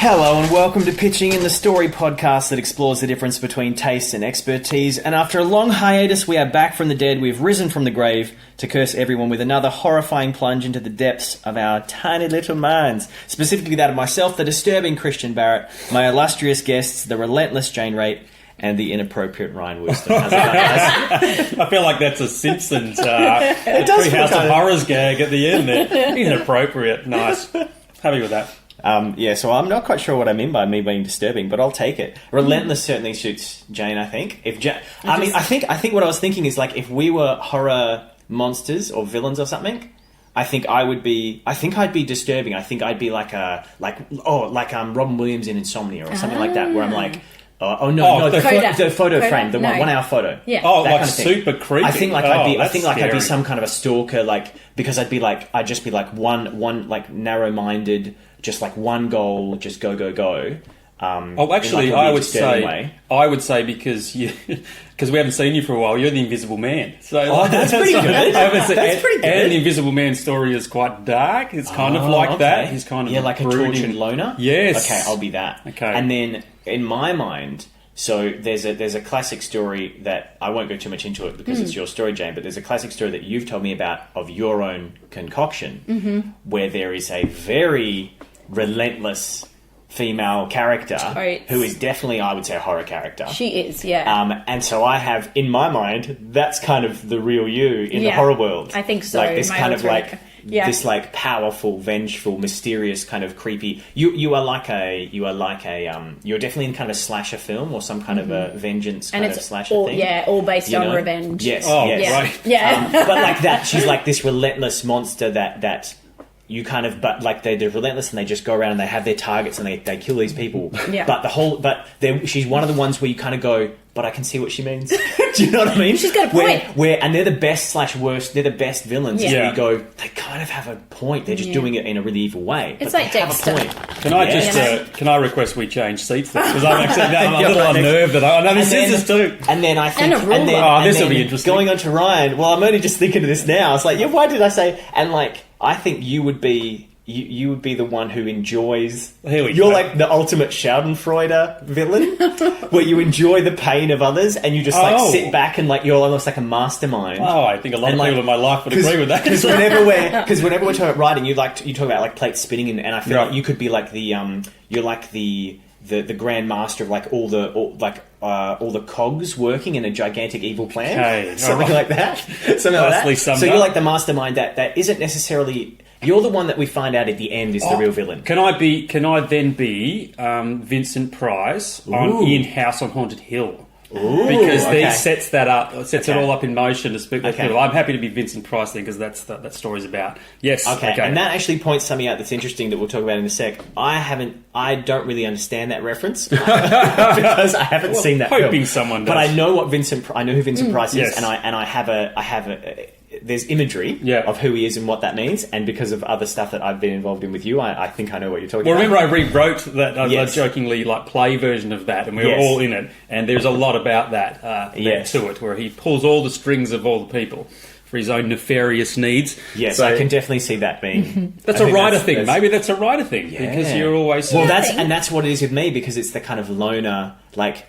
Hello and welcome to Pitching in, the story podcast that explores the difference between taste and expertise. And after a long hiatus, we are back from the dead. We've risen from the grave to curse everyone with another horrifying plunge into the depths of our tiny little minds. Specifically that of myself, the disturbing Christian Barrett, my illustrious guests, the relentless Jane Raitt, and the inappropriate Ryan Wooston. How's it going, guys? I feel like that's a Simpsons Treehouse of Horrors gag at the end there. Inappropriate. Nice. Happy with that. So I'm not quite sure what I mean by me being disturbing, but I'll take it. Relentless certainly suits Jane, I think. I think what I was thinking is, like, if we were horror monsters or villains or something, I'd be disturbing. I think I'd be like Robin Williams in Insomnia or something like that, where I'm like, the photo frame, the 1 hour photo. Yeah. Oh, like super creepy. I think I'd be some kind of a stalker, like, because I'd just be like one like narrow-minded, just like one goal, just go. I would say because we haven't seen you for a while, you're the Invisible Man. So that's pretty good. That's pretty good. And the Invisible Man story is quite dark. It's kind of like that. He's kind of like brooding. a tortured loner. Yes. Okay, I'll be that. Okay. And then in my mind, so there's a classic story that I won't go too much into it because it's your story, Jane. But there's a classic story that you've told me about of your own concoction, where there is a very relentless female character who is definitely, I would say, a horror character. She is, yeah. And so I have, in my mind, that's kind of the real you in the horror world. I think so. Like this kind of this like powerful, vengeful, mysterious kind of creepy. You're definitely in kind of a slasher film or some kind of a vengeance kind of slasher thing. Yeah, all based on revenge. Yes. Oh, yes. Right. Yeah. But like that, she's like this relentless monster that you kind of, but like they're relentless and they just go around and they have their targets and they kill these people. Yeah. But she's one of the ones where you kind of go, but I can see what she means. Do you know what I mean? She's got a point. And they're the best / worst. They're the best villains. Yeah. Where you go, they kind of have a point. They're just doing it in a really evil way. It's like Dexter. Have a point. Can I request we change seats? Because I'm a little unnerved that I know this is too. And then I think, this will be interesting. Going on to Ryan. Well, I'm only just thinking of this now. It's like, why did I say? And like, I think you would be. You would be the one who enjoys... You're like the ultimate Schadenfreude villain, where you enjoy the pain of others and you just sit back and like you're almost like a mastermind. Oh, I think a lot of people in my life would agree with that. Because whenever we're talking about writing, you talk about like plates spinning and I feel like you could be like you're like the grand master of like all the cogs working in a gigantic evil plan, something like that. So you're like the mastermind that isn't necessarily. You're the one that we find out at the end is the real villain. Can I then be Vincent Price in House on Haunted Hill? Because he sets that up, it all up in motion to speak with people. I'm happy to be Vincent Price then, because that's that story's about. Yes. Okay. And that actually points something out that's interesting that we'll talk about in a sec. I don't really understand that reference because I haven't seen that hoping film. Someone does. But I know who Vincent Price is, and I have a there's imagery of who he is and what that means, and because of other stuff that I've been involved in with you, I think I know what you're talking about. Remember I rewrote that jokingly like play version of that, and we were all in it, and there's a lot about that to it, where he pulls all the strings of all the people for his own nefarious needs. Yes, so I can definitely see that being... That's a writer thing. Maybe that's a writer thing, because you're always... Well, that's what it is with me, because it's the kind of loner, like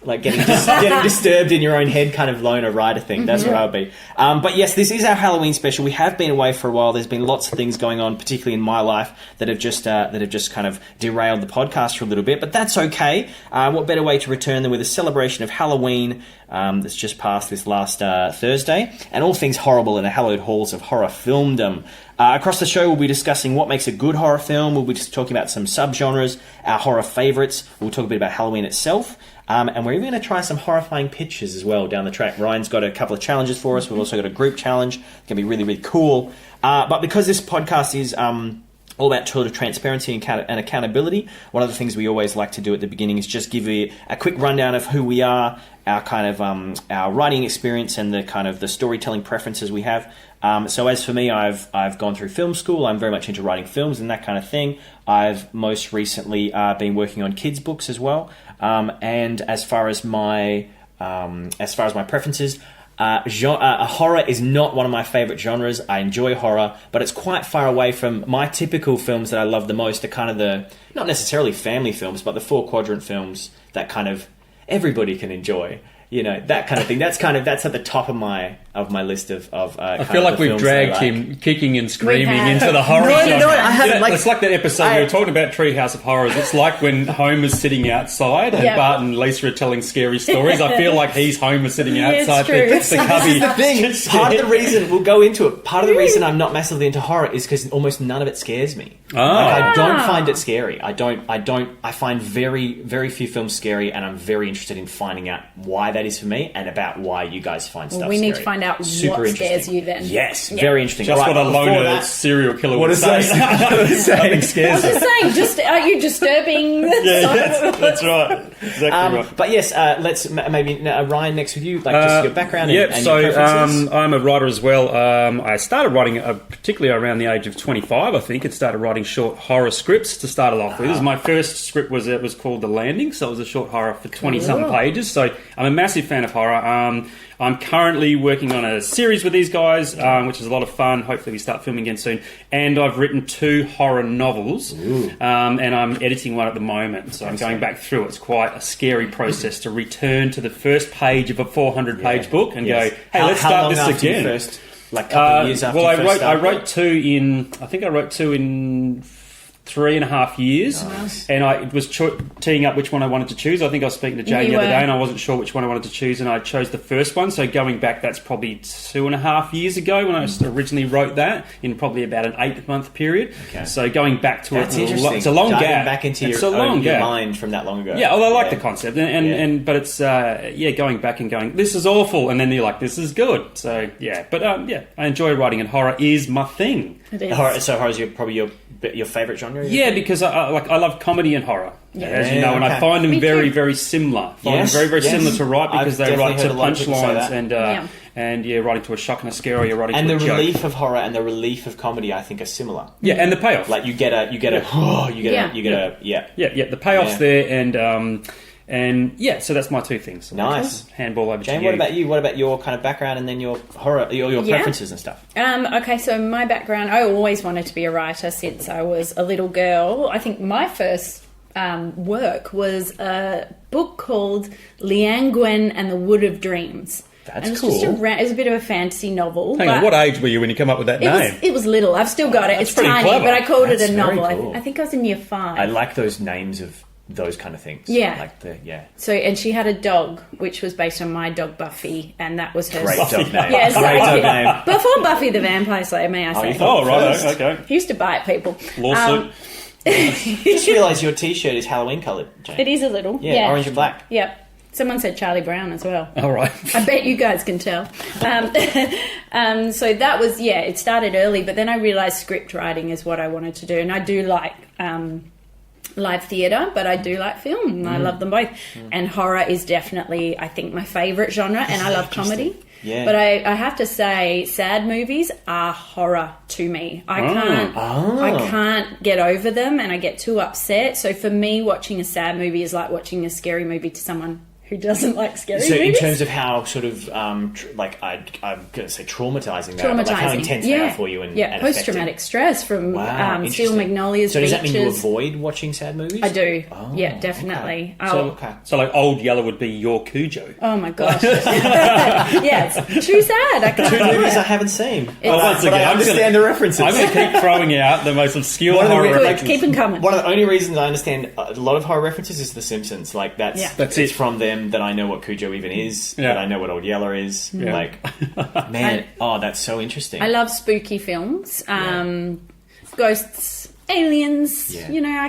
getting disturbed in your own head kind of loner writer thing. That's where I'll be. But yes, this is our Halloween special. We have been away for a while. There's been lots of things going on, particularly in my life, that have just kind of derailed the podcast for a little bit. But that's okay. What better way to return than with a celebration of Halloween that's just passed this last Thursday, and all things horrible in the hallowed halls of horror filmdom. Across the show, we'll be discussing what makes a good horror film. We'll be just talking about some subgenres, our horror favourites. We'll talk a bit about Halloween itself. And we're even going to try some horrifying pitches as well down the track. Ryan's got a couple of challenges for us. We've also got a group challenge. It's going to be really, really cool. But because this podcast is all about sort of transparency and accountability, one of the things we always like to do at the beginning is just give you a quick rundown of who we are, our kind of our writing experience, and the kind of the storytelling preferences we have. So as for me, I've gone through film school. I'm very much into writing films and that kind of thing. I've most recently been working on kids' books as well. And as far as my preferences, Horror is not one of my favourite genres. I enjoy horror, but it's quite far away from my typical films that I love the most. Are kind of the, not necessarily family films, but the 4-quadrant films that kind of everybody can enjoy. You know, that kind of thing. That's at the top of my list of. I feel like we've dragged him kicking and screaming into the horror. No, I haven't. It's like that episode we were talking about Treehouse of Horrors. It's like when Homer's sitting outside and Bart and Lisa are telling scary stories. I feel like he's Homer sitting outside the cubby. The thing. Part of the reason we'll go into it. Part of the reason I'm not massively into horror is because almost none of it scares me. I don't find it scary. I find very, very few films scary, and I'm very interested in finding out why that is for me and about why you guys find stuff we scary. need to find out what scares you then. Yes, very interesting. Just what a loner serial killer would say. Nothing scares I was just saying, are you disturbing? That's right. Exactly right. But yes, let's maybe Ryan next with you, like just your background and your preferences. I'm a writer as well. I started writing particularly around the age of 25, I think. I started writing short horror scripts to start it off with. My first script was called The Landing, so it was a short horror for 20-something pages. So I'm a massive fan of horror. I'm currently working on a series with these guys, which is a lot of fun. Hopefully we start filming again soon. And I've written 2 horror novels, and I'm editing one at the moment. So I'm going back through. It's quite a scary process to return to the first page of a 400-page book and go, hey, let's start this again. First, like a couple of years after you first started? I wrote 2 in 3.5 years, and I was teeing up which one I wanted to choose. I think I was speaking to Jane the other day, and I wasn't sure which one I wanted to choose, and I chose the first one. So going back, that's probably 2.5 years ago when I originally wrote that, in probably about an 8-month period. Okay. So going back to it's a long Diving gap. back into your mind from that long ago. Yeah, well, I like the concept, but it's going back and going, this is awful, and then you're like, this is good. So I enjoy writing, and horror is my thing. It is. So horror is probably your favourite genre? Yeah, because I love comedy and horror, as you know, and I find them very, very similar. Very similar to write, because they write to punchlines and writing to a shock and a scare, or you're writing and to a joke. And the relief of horror and the relief of comedy, I think, are similar. Yeah, and the payoff. Like you get a the payoff's there, and so that's my 2 things. Nice. Handball over Jane, to you. what about you? What about your kind of background and then your horror, your preferences and stuff? Okay, so my background, I always wanted to be a writer since I was a little girl. I think my first work was a book called Liang Gwen and the Wood of Dreams. That's cool. It was a bit of a fantasy novel. Hang on, what age were you when you came up with that name? It was little. I've still got it. It's tiny, clever. but I called it a novel. Cool. I think I was in year 5. I like those names of those kind of things. Yeah. So, and she had a dog, which was based on my dog Buffy, and that was her. Great dog name. Yeah, great dog name. Before Buffy the Vampire Slayer, may I say? Right, okay. He used to bite people. Lawsuit. Just realised your T-shirt is Halloween coloured, Jane. It is a little. Yeah, orange and black. Yep. Someone said Charlie Brown as well. All right. I bet you guys can tell. So that was, it started early, but then I realised script writing is what I wanted to do. And I do like live theatre, but I do like film. I love them both. And horror is definitely, I think, my favourite genre, and I love comedy. Yeah. But I have to say, sad movies are horror to me. I can't get over them, and I get too upset. So for me, watching a sad movie is like watching a scary movie to someone who doesn't like scary movies. So in terms of how sort of, I'm going to say traumatising, but like how intense they are for you and post-traumatic stress from Steel Magnolias. So does that mean you avoid watching sad movies? I do. Definitely. Okay. So like Old Yeller would be your Cujo. Oh my gosh. It's too sad. I can't 2 movies I haven't seen. Once again, I understand the references. I'm going to keep throwing out the most obscure horror references. Keep them coming. One of the only reasons I understand a lot of horror references is The Simpsons. Like that's it from them. That I know what Cujo even is, that I know what Old Yeller is. Like, man, that's so interesting. I love spooky films, ghosts, aliens. Yeah. You know, I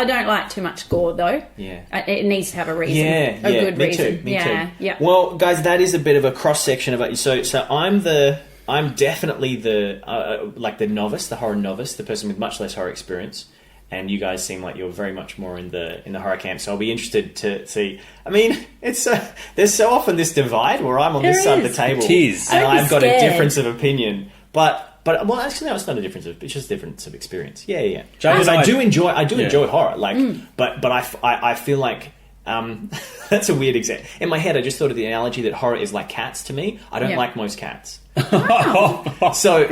don't like too much gore though. Yeah, it needs to have a reason. A good reason. Me too. Yeah. Well, guys, that is a bit of a cross section of it. So I'm definitely the like the novice, the horror novice, the person with much less horror experience. And you guys seem like you're very much more in the horror camp, so I'll be interested to see. I mean, it's there's so often this divide where I'm on this side of the table, and I've got a difference of opinion. But well, actually, no, it's not a difference of. It's just a difference of experience. Yeah. Because I do enjoy horror, like, but I feel like That's a weird example. In my head, I just thought of the analogy that horror is like cats to me. I don't like most cats. So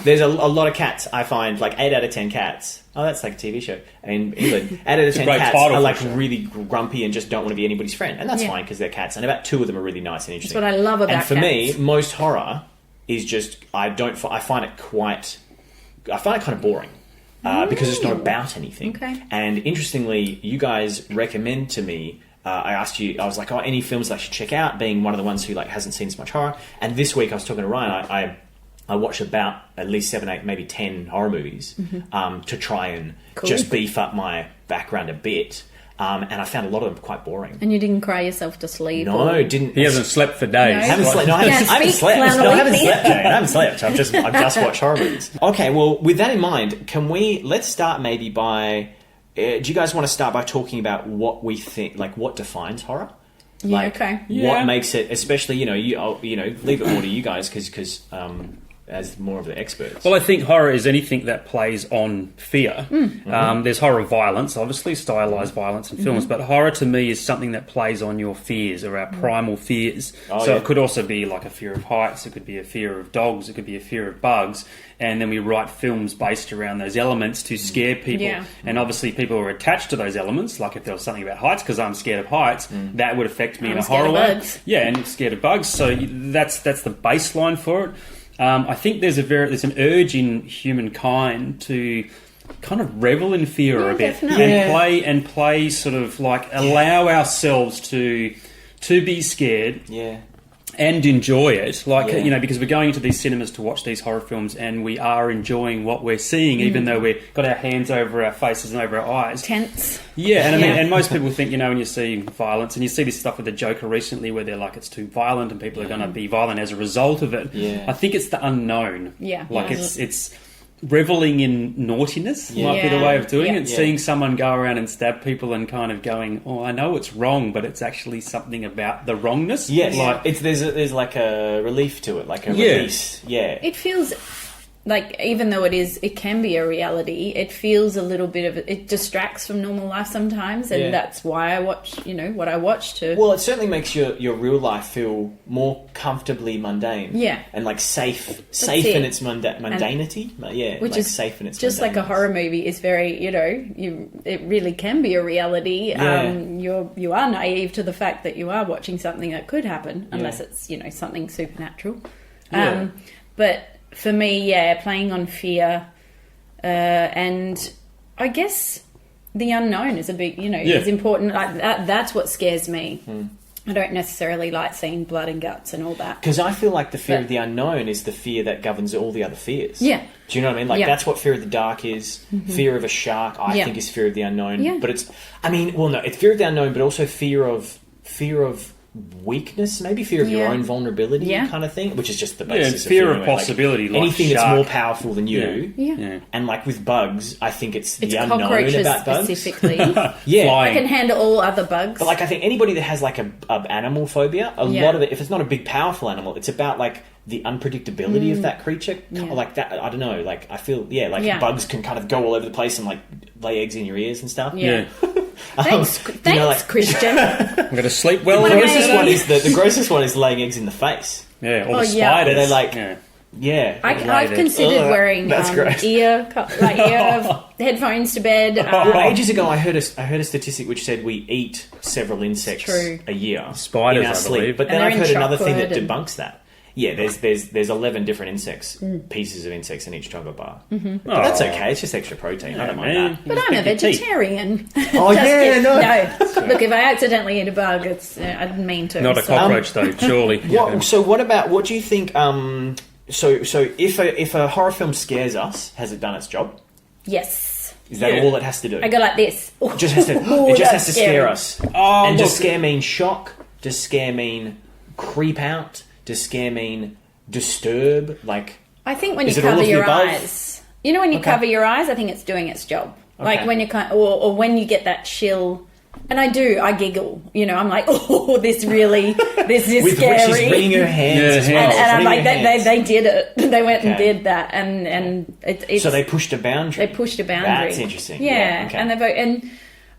there's a lot of cats. I find like 8 out of 10 cats. Oh, that's like a TV show in England. 8 out of 10 cats are like really grumpy and just don't want to be anybody's friend, and that's fine because they're cats. And about 2 of them are really nice and interesting. That's what I love about cats. And for me, most horror is just I find it kind of boring. Because it's not about anything. Okay. And interestingly, you guys recommend to me. I asked you. I was like, any films that I should check out? Being one of the ones who like hasn't seen so much horror. And this week I was talking to Ryan. I watched about at least 7, 8, maybe 10 horror movies to try and just beef up my background a bit. And I found a lot of them quite boring. And you didn't cry yourself to sleep? No, didn't. He hasn't slept for days. No. I haven't slept. No, I haven't slept. No, I haven't slept, Jane. I haven't slept. I've just watched horror movies. Okay, well, with that in mind, let's start maybe by... do you guys want to start by talking about what we think, like what defines horror? Yeah, okay. What makes it, especially, you leave it more to you guys because as more of the experts. Well, I think horror is anything that plays on fear. There's horror violence, obviously, stylized violence in films, but horror to me is something that plays on your fears or our primal fears. It could also be like a fear of heights, it could be a fear of dogs, it could be a fear of bugs, and then we write films based around those elements to scare people. Yeah. And obviously people are attached to those elements, like if there was something about heights, because I'm scared of heights, that would affect me in a horror way. Yeah, and scared of bugs, so that's the baseline for it. I think there's an urge in humankind to kind of revel in fear a bit and play sort of like allow ourselves to be scared and enjoy it, because we're going into these cinemas to watch these horror films and we are enjoying what we're seeing, even though we've got our hands over our faces and over our eyes. Tense. Yeah, and I mean, and most people think, when you see violence, and you see this stuff with the Joker recently where they're like, it's too violent and people are going to be violent as a result of it. Yeah. I think it's the unknown. Yeah. Like it's reveling in naughtiness might be the way of doing it. Seeing someone go around and stab people and kind of going, I know it's wrong, but it's actually something about the wrongness. Yes, like there's like a relief to it, like a release. Yeah, it feels like, even though it can be a reality, it feels a little bit of it distracts from normal life sometimes, and that's why I watch what I watch too. Well, it certainly makes your real life feel more comfortably mundane, and like safe in its mundanity, which like is safe in its just like a horror movie is very, it really can be a reality. You are naive to the fact that you are watching something that could happen, unless it's something supernatural. But for me, playing on fear, and I guess the unknown is a big, is important. Like that's what scares me. I don't necessarily like seeing blood and guts and all that. Because I feel like the fear of the unknown is the fear that governs all the other fears. Yeah. Do you know what I mean? Like, that's what fear of the dark is. Fear of a shark, I think, is fear of the unknown. Yeah. But it's fear of the unknown, but also fear of weakness, maybe fear of your own vulnerability kind of thing, which is just the basis of fear of possibility, like anything shark. that's more powerful than you. And like with bugs, I think it's the unknown about bugs specifically. Flying. I can handle all other bugs, but like I think anybody that has like a animal phobia, a lot of it, if it's not a big powerful animal, it's about like the unpredictability of that creature. Like that, I don't know, like I feel bugs can kind of go all over the place and like lay eggs in your ears and stuff. Thanks, Christian. I'm going to sleep well. The grossest one is laying eggs in the face. Yeah, or the spiders. They're like, I've considered wearing ear headphones to bed. Ages ago, I heard a statistic which said we eat several insects a year, spiders, in our sleep. believe. But then I've heard another thing that debunks that. Yeah, there's 11 different pieces of insects in each chocolate bar. But that's okay. It's just extra protein. I don't mind that. But I'm a vegetarian. No. Look, if I accidentally eat a bug, I didn't mean to. Not a cockroach, though. Surely. So what do you think? So if a horror film scares us, has it done its job? Yes. Is that all it has to do? I go like this. It just has to scare us. And does scare mean shock? Does scare mean creep out? Does scare mean disturb? Like, I think when you cover your eyes, when you cover your eyes, I think it's doing its job. Like when you or when you get that chill, and I giggle. I'm like, this is scary. She's wringing her hands, and I'm like, they did it. They went and did that, and it's so they pushed a boundary. They pushed a boundary. That's interesting. Yeah, and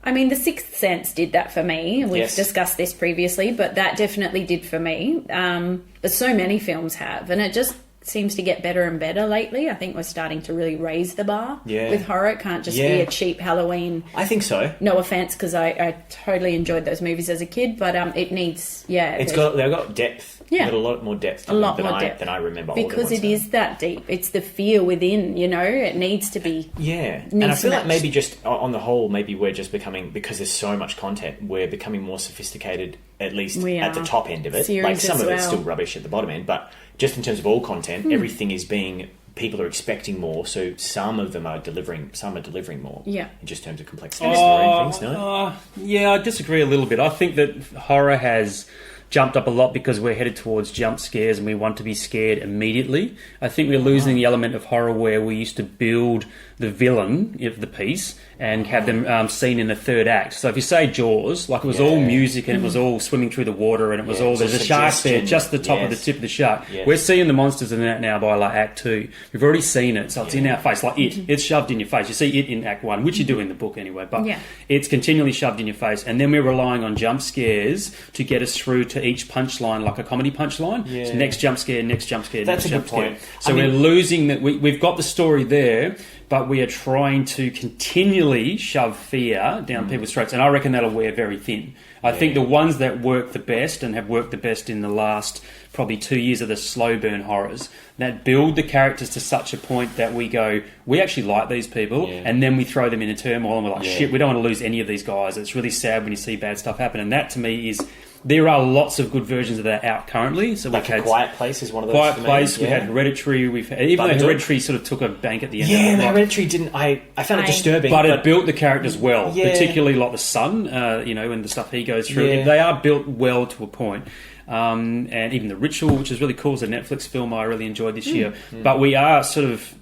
I mean, The Sixth Sense did that for me. We've Yes. discussed this previously, but that definitely did for me. But so many films have, and it just seems to get better and better lately. I think we're starting to really raise the bar with horror. It can't just be a cheap Halloween. I think so. No offense, because I totally enjoyed those movies as a kid, but it needs they've got depth. Yeah. They've got a lot more depth to a lot them more depth than I remember. because it is that deep. It's the fear within. It needs to be. Yeah, and I feel like maybe just on the whole, maybe we're just becoming, because there's so much content, we're becoming more sophisticated. At least at the top end of it. Series like some as of it's well. still rubbish at the bottom end, but just in terms of all content, everything is being. People are expecting more, so some of them are delivering. Some are delivering more. Yeah. In just terms of complexity and things. No. Yeah, I disagree a little bit. I think that horror has jumped up a lot because we're headed towards jump scares and we want to be scared immediately. I think we're losing the element of horror where we used to build the villain of the piece and have them seen in the third act. So if you say Jaws, like it was all music and it was all swimming through the water and it was all, there's a shark there, just the top of the tip of the shark. Yes. We're seeing the monsters in that now by like Act 2. We've already seen it, so it's in our face, like it's shoved in your face. You see it in Act 1, which you do in the book anyway, but it's continually shoved in your face. And then we're relying on jump scares to get us through to each punchline, like a comedy punchline. Yeah. So next jump scare, next jump scare, That's next a jump good point. scare. So we're losing that. We've got the story there, but we are trying to continually shove fear down people's throats, and I reckon that'll wear very thin. I think the ones that work the best and have worked the best in the last probably 2 years are the slow burn horrors that build the characters to such a point that we go, we actually like these people, and then we throw them into turmoil and we're like, shit, we don't want to lose any of these guys. It's really sad when you see bad stuff happen, and that to me is... There are lots of good versions of that out currently. So like we've had Quiet Place is one of those. Quiet Place. We had Hereditary. We've had, even though Hereditary sort of took a bank at the end. Yeah, of it, Hereditary didn't. I found it disturbing, but it built the characters well, Yeah. particularly like the son. And the stuff he goes through. Yeah. They are built well to a point. And even The Ritual, which is really cool, is a Netflix film I really enjoyed this year. But we are sort of,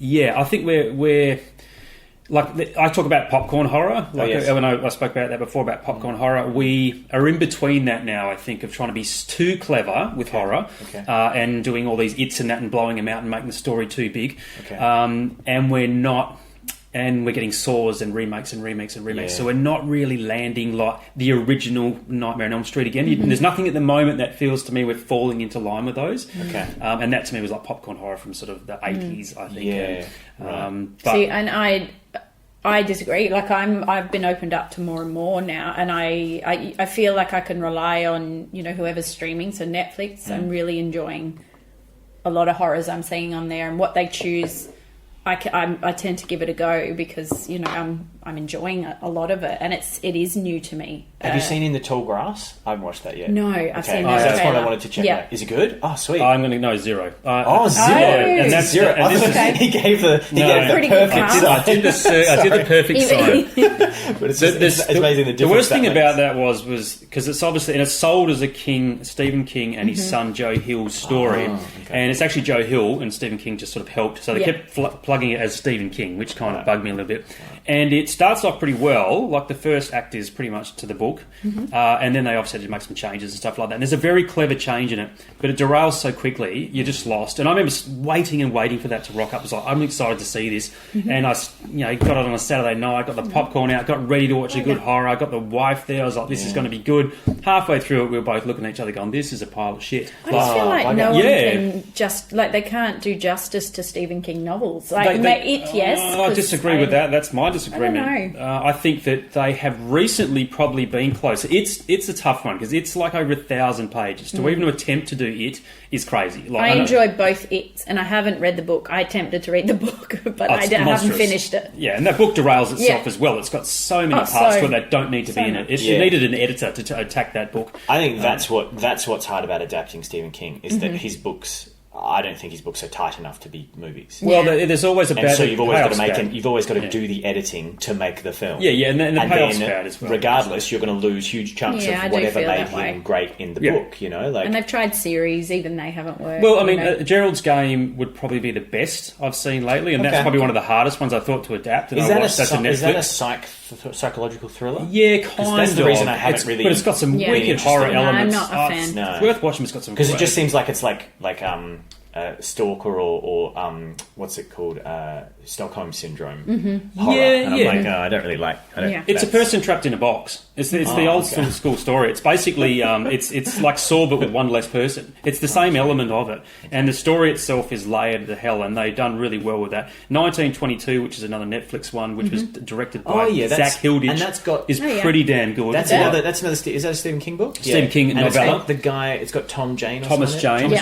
I think we're. Like I talk about popcorn horror, when I spoke about that before about popcorn horror. We are in between that now, I think, of trying to be too clever with horror and doing all these its and that and blowing them out and making the story too big. And we're not, and we're getting saws and remakes and remakes and remakes. So we're not really landing like the original Nightmare on Elm Street again. There's nothing at the moment that feels to me we're falling into line with those. And that to me was like popcorn horror from sort of the 80s, I think. Yeah. But, see, and I disagree. Like I've been opened up to more and more now, and I feel like I can rely on whoever's streaming. So Netflix, I'm really enjoying a lot of horrors I'm seeing on there, and what they choose, I tend to give it a go because I'm enjoying a lot of it, and it is new to me. Have you seen In the Tall Grass? I haven't watched that yet. No, I've seen that's that. what I wanted to check out. Is it good? Oh, sweet. I'm going to know 0. 0. And that's 0. And this Okay. He gave the Pretty good perfect cast. I did the perfect sign. But it's amazing the difference. The worst thing that about makes. that was because it's obviously, and it's sold as a Stephen King and his son Joe Hill's story, and it's actually Joe Hill and Stephen King just sort of helped. So they kept plugging it as Stephen King, which kind of bugged me a little bit. And it starts off pretty well. Like the first act is pretty much to the book, and then they obviously had to make some changes and stuff like that. And there's a very clever change in it, but it derails so quickly, you're just lost. And I remember waiting for that to rock up. I was like, I'm excited to see this, and I got it on a Saturday night, got the popcorn out, got ready to watch a good horror. I got the wife there. I was like, this is going to be good. Halfway through it, we were both looking at each other, going, this is a pile of shit. I just feel like no one can they can't do justice to Stephen King novels. Like I disagree with that. That's my disagreement. I don't know. I think that they have recently probably been close. It's a tough one because it's like over 1,000 pages. To even attempt to do it is crazy. Like, I enjoyed both it, and I haven't read the book. I attempted to read the book, but I haven't finished it. Yeah, and that book derails itself as well. It's got so many parts to it that don't need to be in it. You needed an editor to attack that book. I think that's what's hard about adapting Stephen King is that his books. I don't think his books are tight enough to be movies. Well, there's always a bad. And so you've always got to do the editing to make the film. And the payoff's bad as well. Regardless, you're going to lose huge chunks of whatever made him great in the book. And they've tried series, even they haven't worked. Well, I mean, Gerald's Game would probably be the best I've seen lately, and that's probably one of the hardest ones I thought to adapt. And is that a psychological thriller? Yeah, kind of. That's the reason I haven't really. But it's got some wicked horror elements. I'm not a fan. It's worth watching. It's got some because it just seems like it's like stalker or what's it called, Stockholm syndrome horror, and I'm like, I don't really like. It's a person trapped in a box. It's the old school story. It's basically it's like Saw but with one less person. It's the same element of it, and the story itself is layered to hell, and they've done really well with that. 1922, which is another Netflix one, which was directed by Zach Hilditch, and that's got pretty damn good. That's another. Is that a Stephen King book? Stephen King and novella. It's got Tom Jane. Thomas Jane,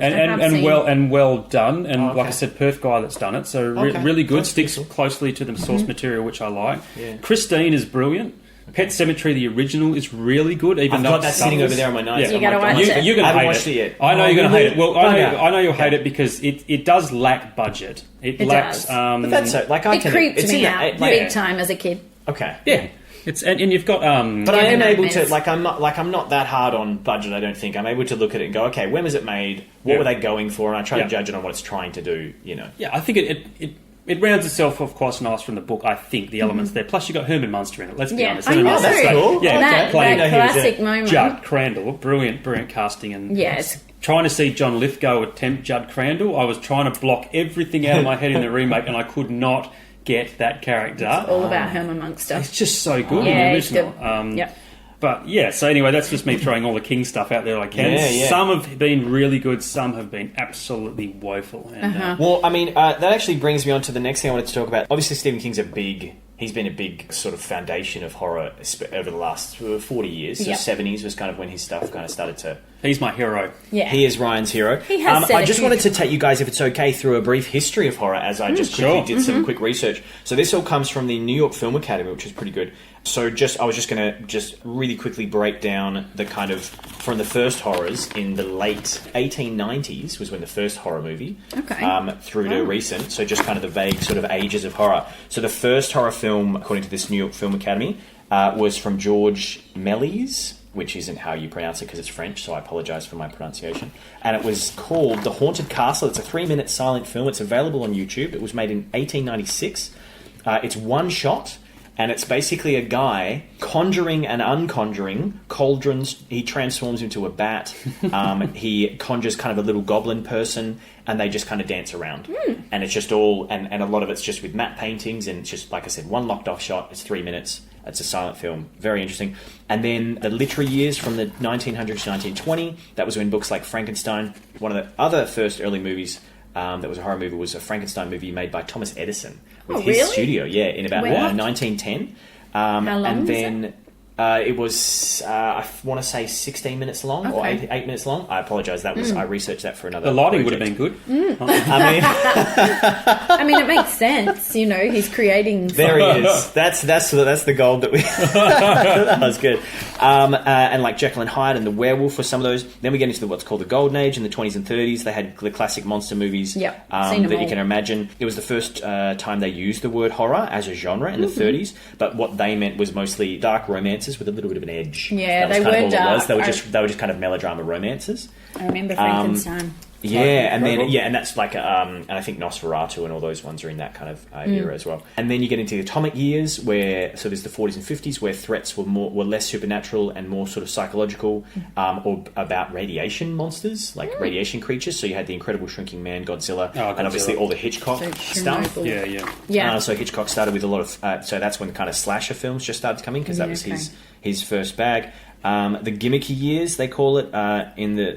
and well done, and like I said, Perth guy that's done it. So really good. Sticks closely to the source material, which I like. Yeah. Christine is brilliant. Pet Sematary, the original, is really good. Even though I've got that sitting over there on my notes. Yeah. You gotta watch it. You're going to hate it. Yet. I know you're going to hate it. Well, I know you'll hate it because it does lack budget. It lacks. But that's so. Like it creeped me out big time as a kid. Okay. Yeah. It's and you've got but I am able to I'm not that hard on budget. I don't think I'm able to look at it and go, okay, when was it made? What were they going for? And I try to judge it on what it's trying to do. Yeah, I think it rounds itself off quite nice from the book. I think the elements there. Plus, you got Herman Munster in it. Let's be honest. I know. That's cool. Yeah, that classic moment. Judd Crandall, brilliant casting, and yes. Trying to see John Lithgow attempt Judd Crandall, I was trying to block everything out of my head in the remake, and I could not get that character. It's all about Herman Munster. It's just so good in the original. But yeah, so anyway, that's just me throwing all the King stuff out there I can. Some have been really good, some have been absolutely woeful. And, well, I mean, that actually brings me on to the next thing I wanted to talk about. Obviously, Stephen King's he's been a big sort of foundation of horror over the last 40 years. So 70s was kind of when his stuff kind of started to... He's my hero. Yeah. He is Ryan's hero. He has I just wanted to take you guys, if it's okay, through a brief history of horror as I just quickly did some quick research. So this all comes from the New York Film Academy, which is pretty good. So I was just going to really quickly break down the kind of, from the first horrors in the late 1890s was when the first horror movie, through to recent. So just kind of the vague sort of ages of horror. So the first horror film, according to this New York Film Academy, was from George Méliès, which isn't how you pronounce it because it's French, so I apologise for my pronunciation. And it was called The Haunted Castle. It's a 3-minute silent film. It's available on YouTube. It was made in 1896. It's one shot. And it's basically a guy conjuring and unconjuring cauldrons. He transforms into a bat. He conjures kind of a little goblin person, and they just kind of dance around. And it's just all, and a lot of it's just with matte paintings, and it's just, like I said, one locked off shot. It's 3 minutes. It's a silent film. Very interesting. And then the literary years from the 1900s to 1920, that was when books like Frankenstein, one of the other first early movies that was a horror movie, was a Frankenstein movie made by Thomas Edison with his studio, in about 1910. How long and then it was, I want to say 16 minutes long or 8 minutes long. I apologise. That was I researched that for another. The lighting would have been good. I mean, it makes sense. He's creating. There he is. That's the gold that we. That was good. And like Jekyll and Hyde and the Werewolf for some of those. Then we get into what's called the Golden Age in the 20s and 30s. They had the classic monster movies that you can imagine. It was the first time they used the word horror as a genre in the 30s. But what they meant was mostly dark romances with a little bit of an edge. Yeah, they were dark. They were just kind of melodrama romances. I remember Frankenstein. And that's like, and I think Nosferatu and all those ones are in that kind of era as well. And then you get into the atomic years, so there's the 40s and 50s, where threats were less supernatural and more sort of psychological, or about radiation monsters, like radiation creatures. So you had the Incredible Shrinking Man, Godzilla, and obviously all the Hitchcock stuff. So Hitchcock started with a lot of, so that's when kind of slasher films just started coming, because that was his first bag. The gimmicky years, they call it,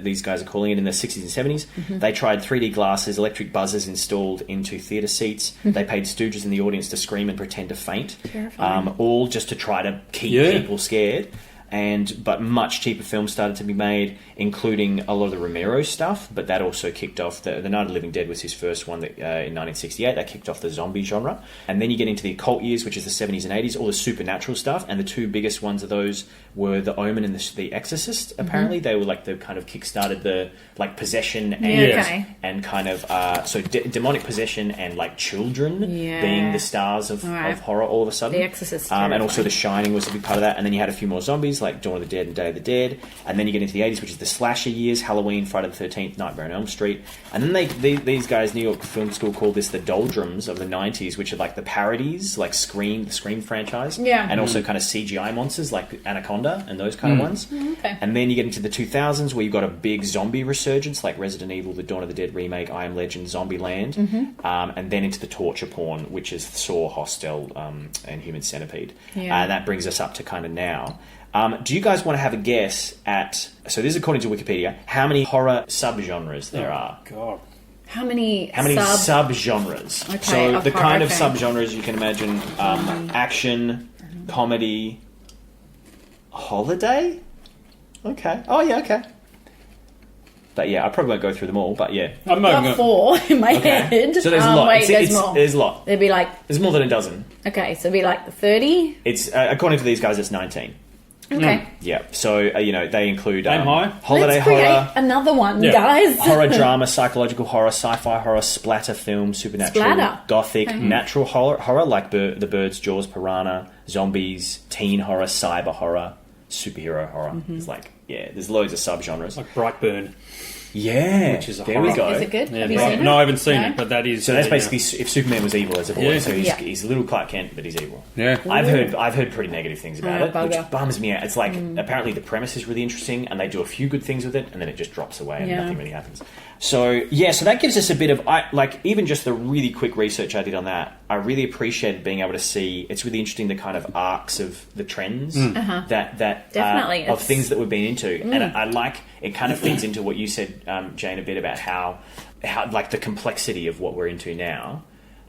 these guys are calling it, in the 60s and 70s. They tried 3D glasses, electric buzzers installed into theatre seats. They paid stooges in the audience to scream and pretend to faint. All just to try to keep people scared. But much cheaper films started to be made, including a lot of the Romero stuff, but that also kicked off, the Night of the Living Dead was his first one in 1968, that kicked off the zombie genre. And then you get into the occult years, which is the 70s and 80s, all the supernatural stuff, and the two biggest ones of those were The Omen and The Exorcist, apparently. They were like the kind of kickstarted the like possession and kind of, so demonic possession and like children being the stars of horror all of a sudden. The Exorcist. And also The Shining was a big part of that, and then you had a few more zombies, 70s, like Dawn of the Dead and Day of the Dead. And then you get into the 80s, which is the slasher years, Halloween, Friday the 13th, Nightmare on Elm Street. And then these guys, New York Film School, call this the doldrums of the 90s, which are like the parodies, like Scream, the Scream franchise. Yeah. And also kind of CGI monsters like Anaconda and those kind of ones. Okay. And then you get into the 2000s, where you've got a big zombie resurgence, like Resident Evil, the Dawn of the Dead remake, I Am Legend, Zombieland. And then into the torture porn, which is Saw, Hostel, and Human Centipede. Yeah. That brings us up to kind of now. Do you guys want to have a guess at, so this is according to Wikipedia, how many horror subgenres there are? God. How many subgenres? Okay, So of the horror, kind of okay. subgenres you can imagine, action, comedy, holiday? Okay. Oh, yeah, okay. But yeah, I probably won't go through them all, but yeah. I'm I've not got 4 in my head. So there's a lot. Wait, there's more. There's a lot. There'd be like, There's more than a dozen. okay, so it'd be like 30. It's according to these guys, it's 19. Okay. Yeah. So they include Aim high. holiday Let's create horror, another one, Yeah. guys. horror drama, psychological horror, sci-fi horror, splatter film, supernatural, Splatter. gothic, Okay. natural horror like The Birds, Jaws, Piranha, zombies, teen horror, cyber horror, superhero horror. It's like, there's loads of subgenres. Like Brightburn. Yeah, Which is a there we horror. go. Is it good? Yeah, Have you Bright- seen it? No, I haven't seen No? it, but that is... So that's yeah. basically if Superman was evil as a boy. Yeah. So Yeah. he's a little Clark Kent, but he's evil. Yeah. I've heard pretty negative things about Oh, it, which bugger. bums me out. It's like apparently the premise is really interesting, and they do a few good things with it, and then it just drops away, and Yeah. nothing really happens. So so that gives us a bit of even just the really quick research I did on that. I really appreciated being able to see. It's really interesting the kind of arcs of the trends that Definitely, of it's- things that we've been into, and I like it. Kind of feeds into what you said, Jane, a bit about how like the complexity of what we're into now.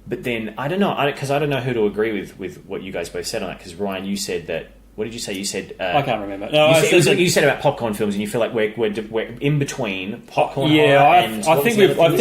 But then I don't know, because I don't know who to agree with what you guys both said on that. Because Ryan, you said that. What did you say? You said I can't remember. No, you said about popcorn films, and you feel like we're in between popcorn. Yeah, horror I and think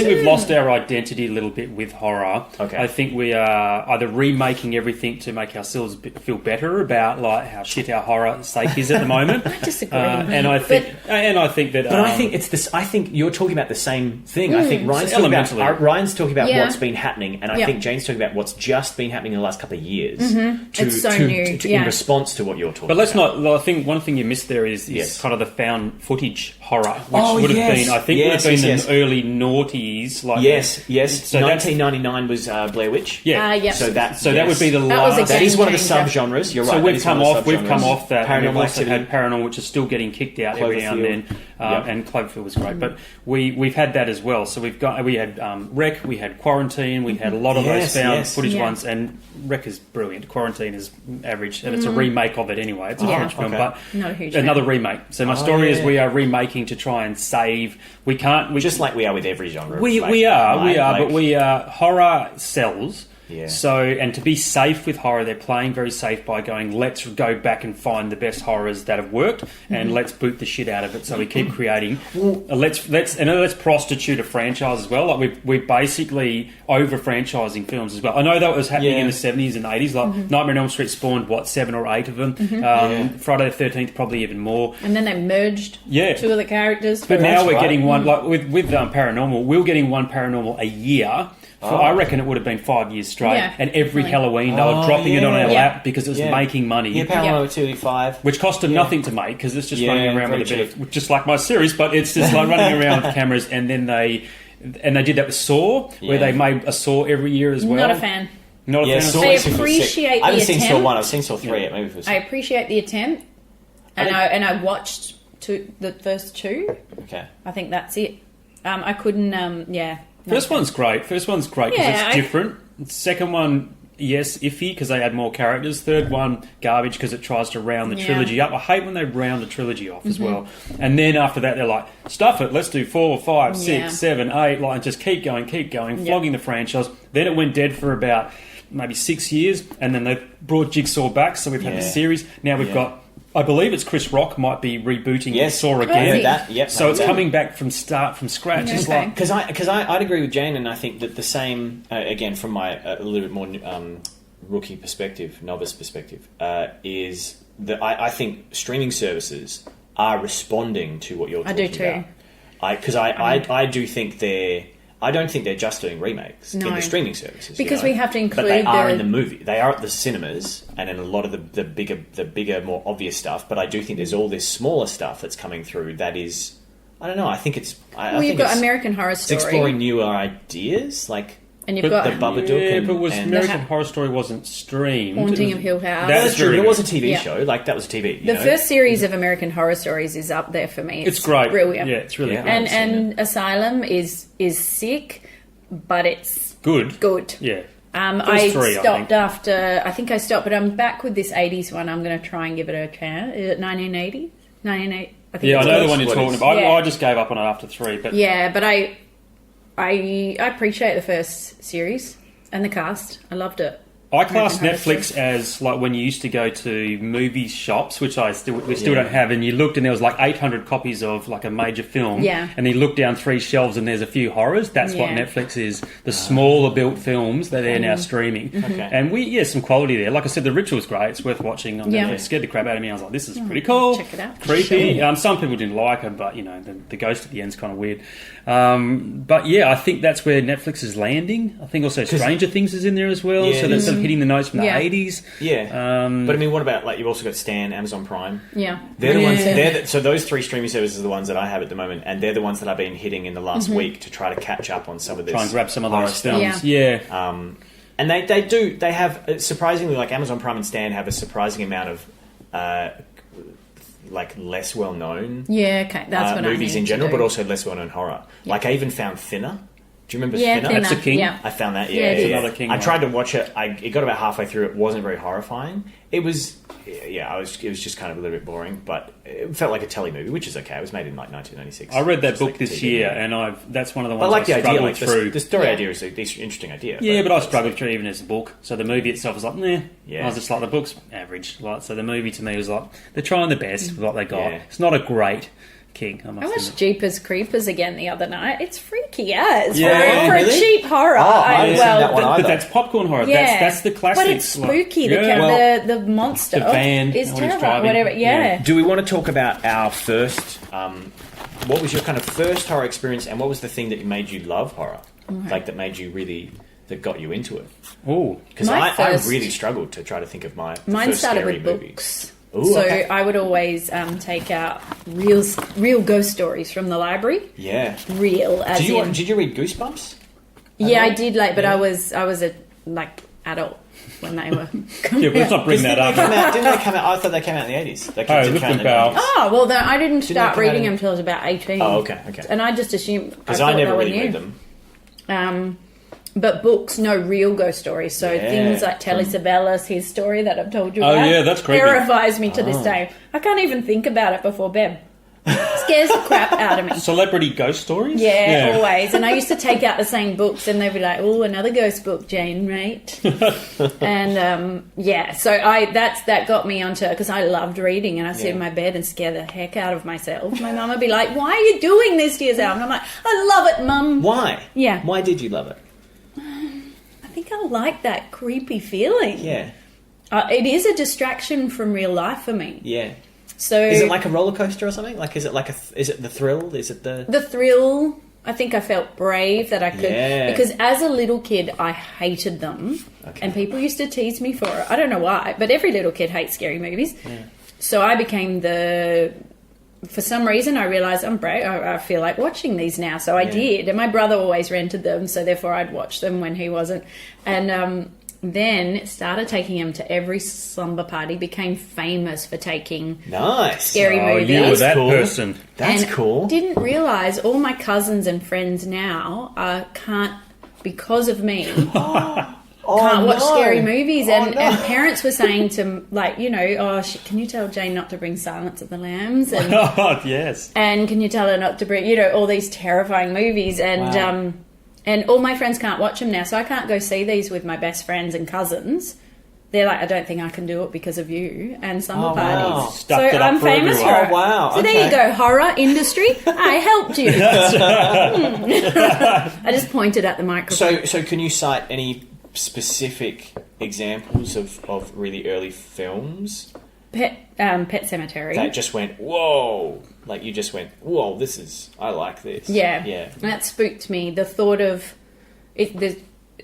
we've lost our identity a little bit with horror. Okay. I think we are either remaking everything to make ourselves feel better about like how shit our horror sake is at the moment. I disagree. And I think that. But I think it's this. I think you're talking about the same thing. I think Ryan's talking Elementally. Ryan's talking about Yeah. what's been happening, and I Yeah. think Jane's talking about what's just been happening in the last couple of years. It's so new, in yeah. response to what you're talking. But let's about. not. I think one thing you missed there is Yes. kind of the found footage horror, which Oh, would have yes. been, I think, Yes, would have been yes, the early noughties. Like Yes. So that's 1999 was Blair Witch. yeah. Yep. So that That would be the That was last. a that is one of the game changer. subgenres. You're right. So that we've is come one of the off that. And we've Paranormal also Activity. had Paranormal, which is still getting kicked out every now and then, Yep. and Cloverfield was great. But we've had that as well. So we had Rec, we had Quarantine, we had a lot of Yes, those found yes. footage Yeah. ones, and Rec is brilliant. Quarantine is average, and it's a remake of it anyway. It's a Yeah. French film, Okay. but Not a huge another fan. remake. So my story is yeah. we are remaking to try and save. We can't. We Just like we are with every genre. we Like, are, like- but we are horror sells. Yeah. So, and to be safe with horror, they're playing very safe by going, let's go back and find the best horrors that have worked, and let's boot the shit out of it. So we keep creating. Let's prostitute a franchise as well. Like we're basically over franchising films as well. I know that was happening in the 70s and 80s. Like Nightmare on Elm Street spawned 7 or 8 of them. Friday the 13th probably even more. And then they merged Yeah. 2 of the characters. But now we're right. getting one, like with Paranormal, we're getting one Paranormal a year. I reckon it would have been 5 years straight. Yeah, And every definitely. Halloween they were dropping it on our Yeah. lap because it was Yeah. making money. Yeah, Paranormal 285. Which cost them nothing to make because it's just Yeah, running around with a very bit of, just like my series, but it's just like running around with cameras. And then they did that with Saw, where Yeah. they made a Saw every year as well. Not a fan. Not a Yeah, fan. Saw of I is super sick. appreciate I haven't the seen Saw attempt. 1. I've seen Saw 3. Maybe it was. I appreciate the attempt. And I watched the first 2. Okay. I think that's it. I couldn't, First one's great. First one's great because Yeah, it's different. Second one, yes, iffy because they add more characters. Third one, garbage because it tries to round the Yeah. trilogy up. I hate when they round the trilogy off as well. And then after that, they're like, stuff it. Let's do 4, 5, 6, Yeah. 7, 8. Like, just keep going, flogging the franchise. Then it went dead for about maybe 6 years, and then they brought Jigsaw back. So we've had the Yeah. series. Now we've got. I believe it's Chris Rock might be rebooting Saw Oh, again. is he? That, yep, So it's that. coming back from scratch. Yeah, It's okay. like Because I'd agree with Jane, and I think that the same, again, from my a little bit more rookie perspective, novice perspective, is that I think streaming services are responding to what you're I talking do too. about. Because I do think they're... I don't think they're just doing remakes in No. the streaming services. Because we have to include But they are the- in the movie. They are at the cinemas and in a lot of the bigger, more obvious stuff. But I do think there's all this smaller stuff that's coming through that is... I don't know. I think it's... I Well, you've think got it's, American Horror it's Story. exploring newer ideas, like... And you've got the Babadook Yeah, and... but was and American Horror Story wasn't streamed. Haunting of Hill House. That's That's true. very It was a good. TV Yeah. show. Like, that was a TV. The first series of American Horror Stories is up there for me. It's great. Brilliant. Yeah, it's really Yeah. good. And I've seen Asylum is sick, but it's Good. good. Yeah. I three, I stopped think. after... I think I stopped, but I'm back with this 80s one. I'm going to try and give it a chance. Is it 1980? 1980? I think Yeah, I it's know the called. one you're What talking is- about. Yeah. I just gave up on it after 3, but Yeah, but I appreciate the first series and the cast. I loved it. I class American Horror Netflix as like when you used to go to movie shops, which we still Yeah. don't have, and you looked and there was like 800 copies of like a major film, Yeah. and you look down 3 shelves and there's a few horrors. That's what Yeah. Netflix is. The smaller built films that they're now streaming, Okay. and some quality there. Like I said, The Ritual's great. It's worth watching. On Yeah. Netflix. It scared the crap out of me. I was like, this is pretty cool. Check it out. Creepy. Some people didn't like it, but you know, the ghost at the end's kind of weird. But yeah, I think that's where Netflix is landing. I think also Stranger Things is in there as well, Yeah, so that's hitting the notes from the Yeah. 80s. Yeah. But I mean, what about, like, you've also got Stan, Amazon Prime. Yeah. They're the Yeah. ones. So those 3 streaming services are the ones that I have at the moment, and they're the ones that I've been hitting in the last week to try to catch up on some of this. Try and grab some of horror those stuff. films. Yeah. Yeah. And they have surprisingly, like, Amazon Prime and Stan have a surprising amount of like less well known Yeah, okay. That's what I movies need in to general, do. but also less well known horror. Like, I even found Thinner. Do you remember Yeah, Thinner? Thinner. That's a king. Yeah. I found that. Yeah, Yeah, it is. yeah. Another king I one. tried to watch it. It got about halfway through. It wasn't very horrifying. It was, it was just kind of a little bit boring, but it felt like a telly movie, which is okay. It was made in like 1996. I read that Just book like a this TV year, movie. and that's one of the But I ones like the I idea. struggled Like through. the story Yeah. idea is an interesting idea. Yeah, but I it's struggled like- through even as a book. So the movie itself was like, meh. Yeah. I was just like, the book's average. Like, so the movie to me was like, they're trying their best with what they got. Yeah. It's not a great king, I I must watched admit. Jeepers Creepers again the other night. It's freaky as Yeah, for a really? cheap horror. I haven't seen that one But either. that's popcorn horror. Yeah, That's the classic. But it's spooky. Yeah. The monster, The van, is when he's terrifying. driving. Whatever. Yeah. Do we want to talk about our first? What was your kind of first horror experience, and what was the thing that made you love horror? Like, that made you really, that got you into it? Oh, Because My I first- really struggled to try to think of the Mine first started scary with movie. books. Ooh, So okay. I would always take out real ghost stories from the library. Yeah. Real, as Did you in, did you read Goosebumps? yeah, I did but Yeah. I was a like adult when they were. yeah, but let's not bring that up. Didn't they come out? I thought they came out in the 80s. They Oh, came look out in at the Belle. 90s. Oh well, then I didn't they start come out reading in- them until I was about 18. Oh, okay. And I just assumed Because I thought never they were really new. read them. But books, no real ghost stories. So Yeah. things like Telly Savalas, his story that I've told you Oh, about, yeah, that's creepy. terrifies me to this day. I can't even think about it before bed. Scares the crap out of me. Celebrity ghost stories? Yeah, always. And I used to take out the same books, and they'd be like, "Oh, another ghost book, Jane, right?" And so that got me onto, because I loved reading, and I sit in my bed and scare the heck out of myself. My mum would be like, "Why are you doing this to yourself?" And I'm like, "I love it, Mum." Why? Yeah. Why did you love it? I think I like that creepy feeling. Yeah. It is a distraction from real life for me. Yeah. So Is it like a roller coaster or something? Like, is it the thrill? Is it the... the thrill? I think I felt brave that I could, Yeah. because as a little kid I hated them, and people used to tease me for it. I don't know why, but every little kid hates scary movies. Yeah. So I became for some reason I realised I'm brave. I feel like watching these now, so I did. And my brother always rented them, so therefore I'd watch them when he wasn't. And then started taking him to every slumber party. Became famous for taking Nice. scary Oh, movies. you were that cool. person. That's And cool. Didn't realise all my cousins and friends now can't, because of me, can't watch scary movies. And parents were saying to, like, can you tell Jane not to bring Silence of the Lambs? And, Oh, yes. and can you tell her not to bring, all these terrifying movies? And Wow. and all my friends can't watch them now, so I can't go see these with my best friends and cousins. They're like, I don't think I can do it because of you and summer Oh, wow. parties. Stuffed so it up I'm for famous everyone. for it. Oh, wow. So there you Okay. go, horror industry. I helped you. I just pointed at the microphone. So can you cite any specific examples of really early films Pet Cemetery. That just went, whoa. Like, you just went, whoa, I like this. Yeah. Yeah. That spooked me. The thought of there's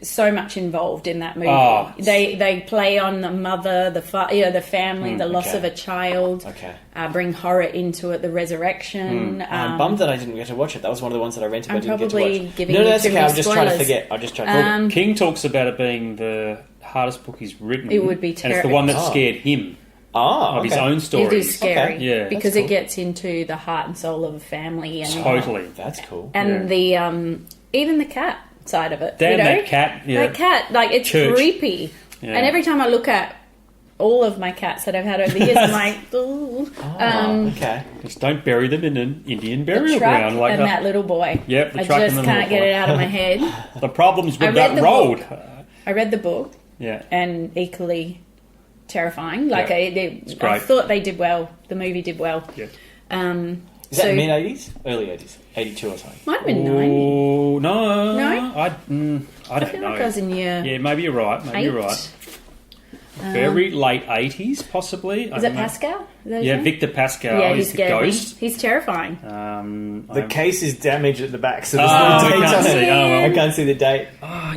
so much involved in that movie. Oh. They play on the mother, the family, the loss of a child. Okay. Bring horror into it, the resurrection. I'm bummed that I didn't get to watch it. That was one of the ones that I rented, but I I'm didn't get to probably watch. giving No, you that's too okay. many I'm just trying to spoilers. forget. I'm just trying to. King talks about it being the hardest book he's written. It would be and it's the one that scared him of his own story. It is scary, Okay. Yeah. because That's cool. it gets into the heart and soul of a family, and Totally. That's cool. and the even the cat side of it. Damn, you know? that cat. Yeah. That cat, like, it's Church. creepy. Yeah. And every time I look at all of my cats that I've had over the years, I'm like, ooh. Okay. Just don't bury them in an Indian The burial truck ground. Like and that little boy. Yep, the I truck and just the can't little get boy. it out of my head. The problems I with read that the road. book. I read the book, Yeah. and equally terrifying. Like, Yeah. I great. thought they did well. The movie did well. Yeah. Is that mid 80s? Early 80s? 82 or something? Might have been 90. Oh, no. No? I don't I feel know. like I was in year Yeah, maybe you're right. Maybe 8. you're right. Very late 80s, possibly. Is it Pascal? Is that his Yeah, name? Victor Pascal. Yeah, He's the scared me. ghost. He's terrifying. The case is damaged at the back, so there's Oh, no we date can't on see. it. Oh, well. I can't see the date.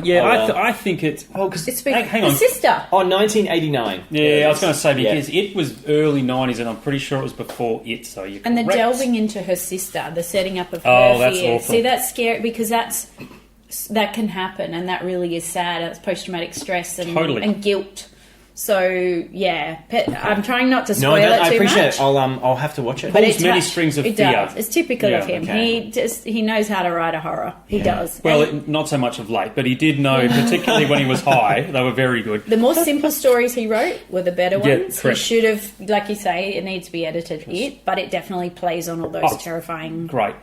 Yeah, Oh, well. I think it's... Oh, because... It's hang the on. sister. Oh, 1989. Yeah, I was going to say, Yeah. because it was early 90s, and I'm pretty sure it was before it, so you're And the correct. delving into her sister, the setting up of Oh, her that's fear. awful. See, that's scary because that can happen, and that really is sad. That's post-traumatic stress and, Totally. and guilt. So yeah, I'm trying not to No, spoil I it too appreciate much. it. I'll have to watch it. Pulls it's many strings of it fear. does. It's typical Yeah, of him. okay. He knows how to write a horror. He does. Well, And not so much of late, but he did know, particularly when he was high, they were very good. the more simple stories he wrote were the better Yeah, ones. correct. He should have, like you say, it needs to be edited. But it definitely plays on all those Oh, terrifying. Great.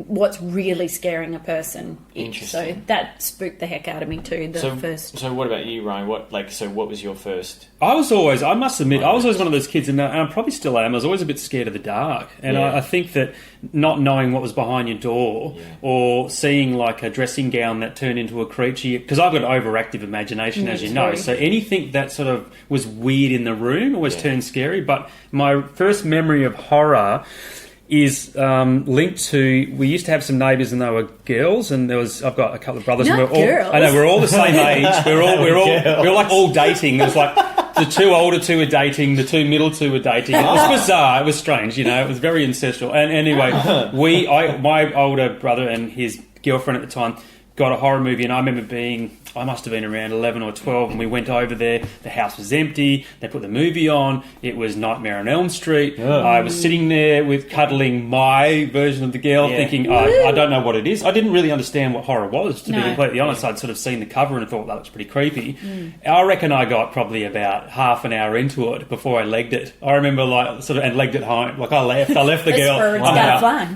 What's really scaring a person. Interesting. So that spooked the heck out of me too. So what about you, Ryan? What was your first? I must admit, I was always one of those kids, and I probably still am. I was always a bit scared of the dark. And Yeah. I think that not knowing what was behind your door or seeing like a dressing gown that turned into a creature, because I've got an overactive imagination, Me as you know. too. So anything that sort of was weird in the room always turned scary. But my first memory of horror is linked to, we used to have some neighbours and they were girls, and I've got a couple of brothers. Not and girls. I know, we're all the same age. We were like all dating. It was like the two older two were dating, the two middle two were dating. It was bizarre. It was strange, it was very ancestral. And anyway, my older brother and his girlfriend at the time got a horror movie, and I remember I must have been around 11 or 12, and we went over there. The house was empty. They put the movie on. It was Nightmare on Elm Street. I was sitting there cuddling my version of the girl, thinking, I don't know what it is. I didn't really understand what horror was, to be completely honest. I'd sort of seen the cover and thought that looks pretty creepy. I reckon I got probably about half an hour into it before I legged it. I remember and legged it home. Like I left the girl.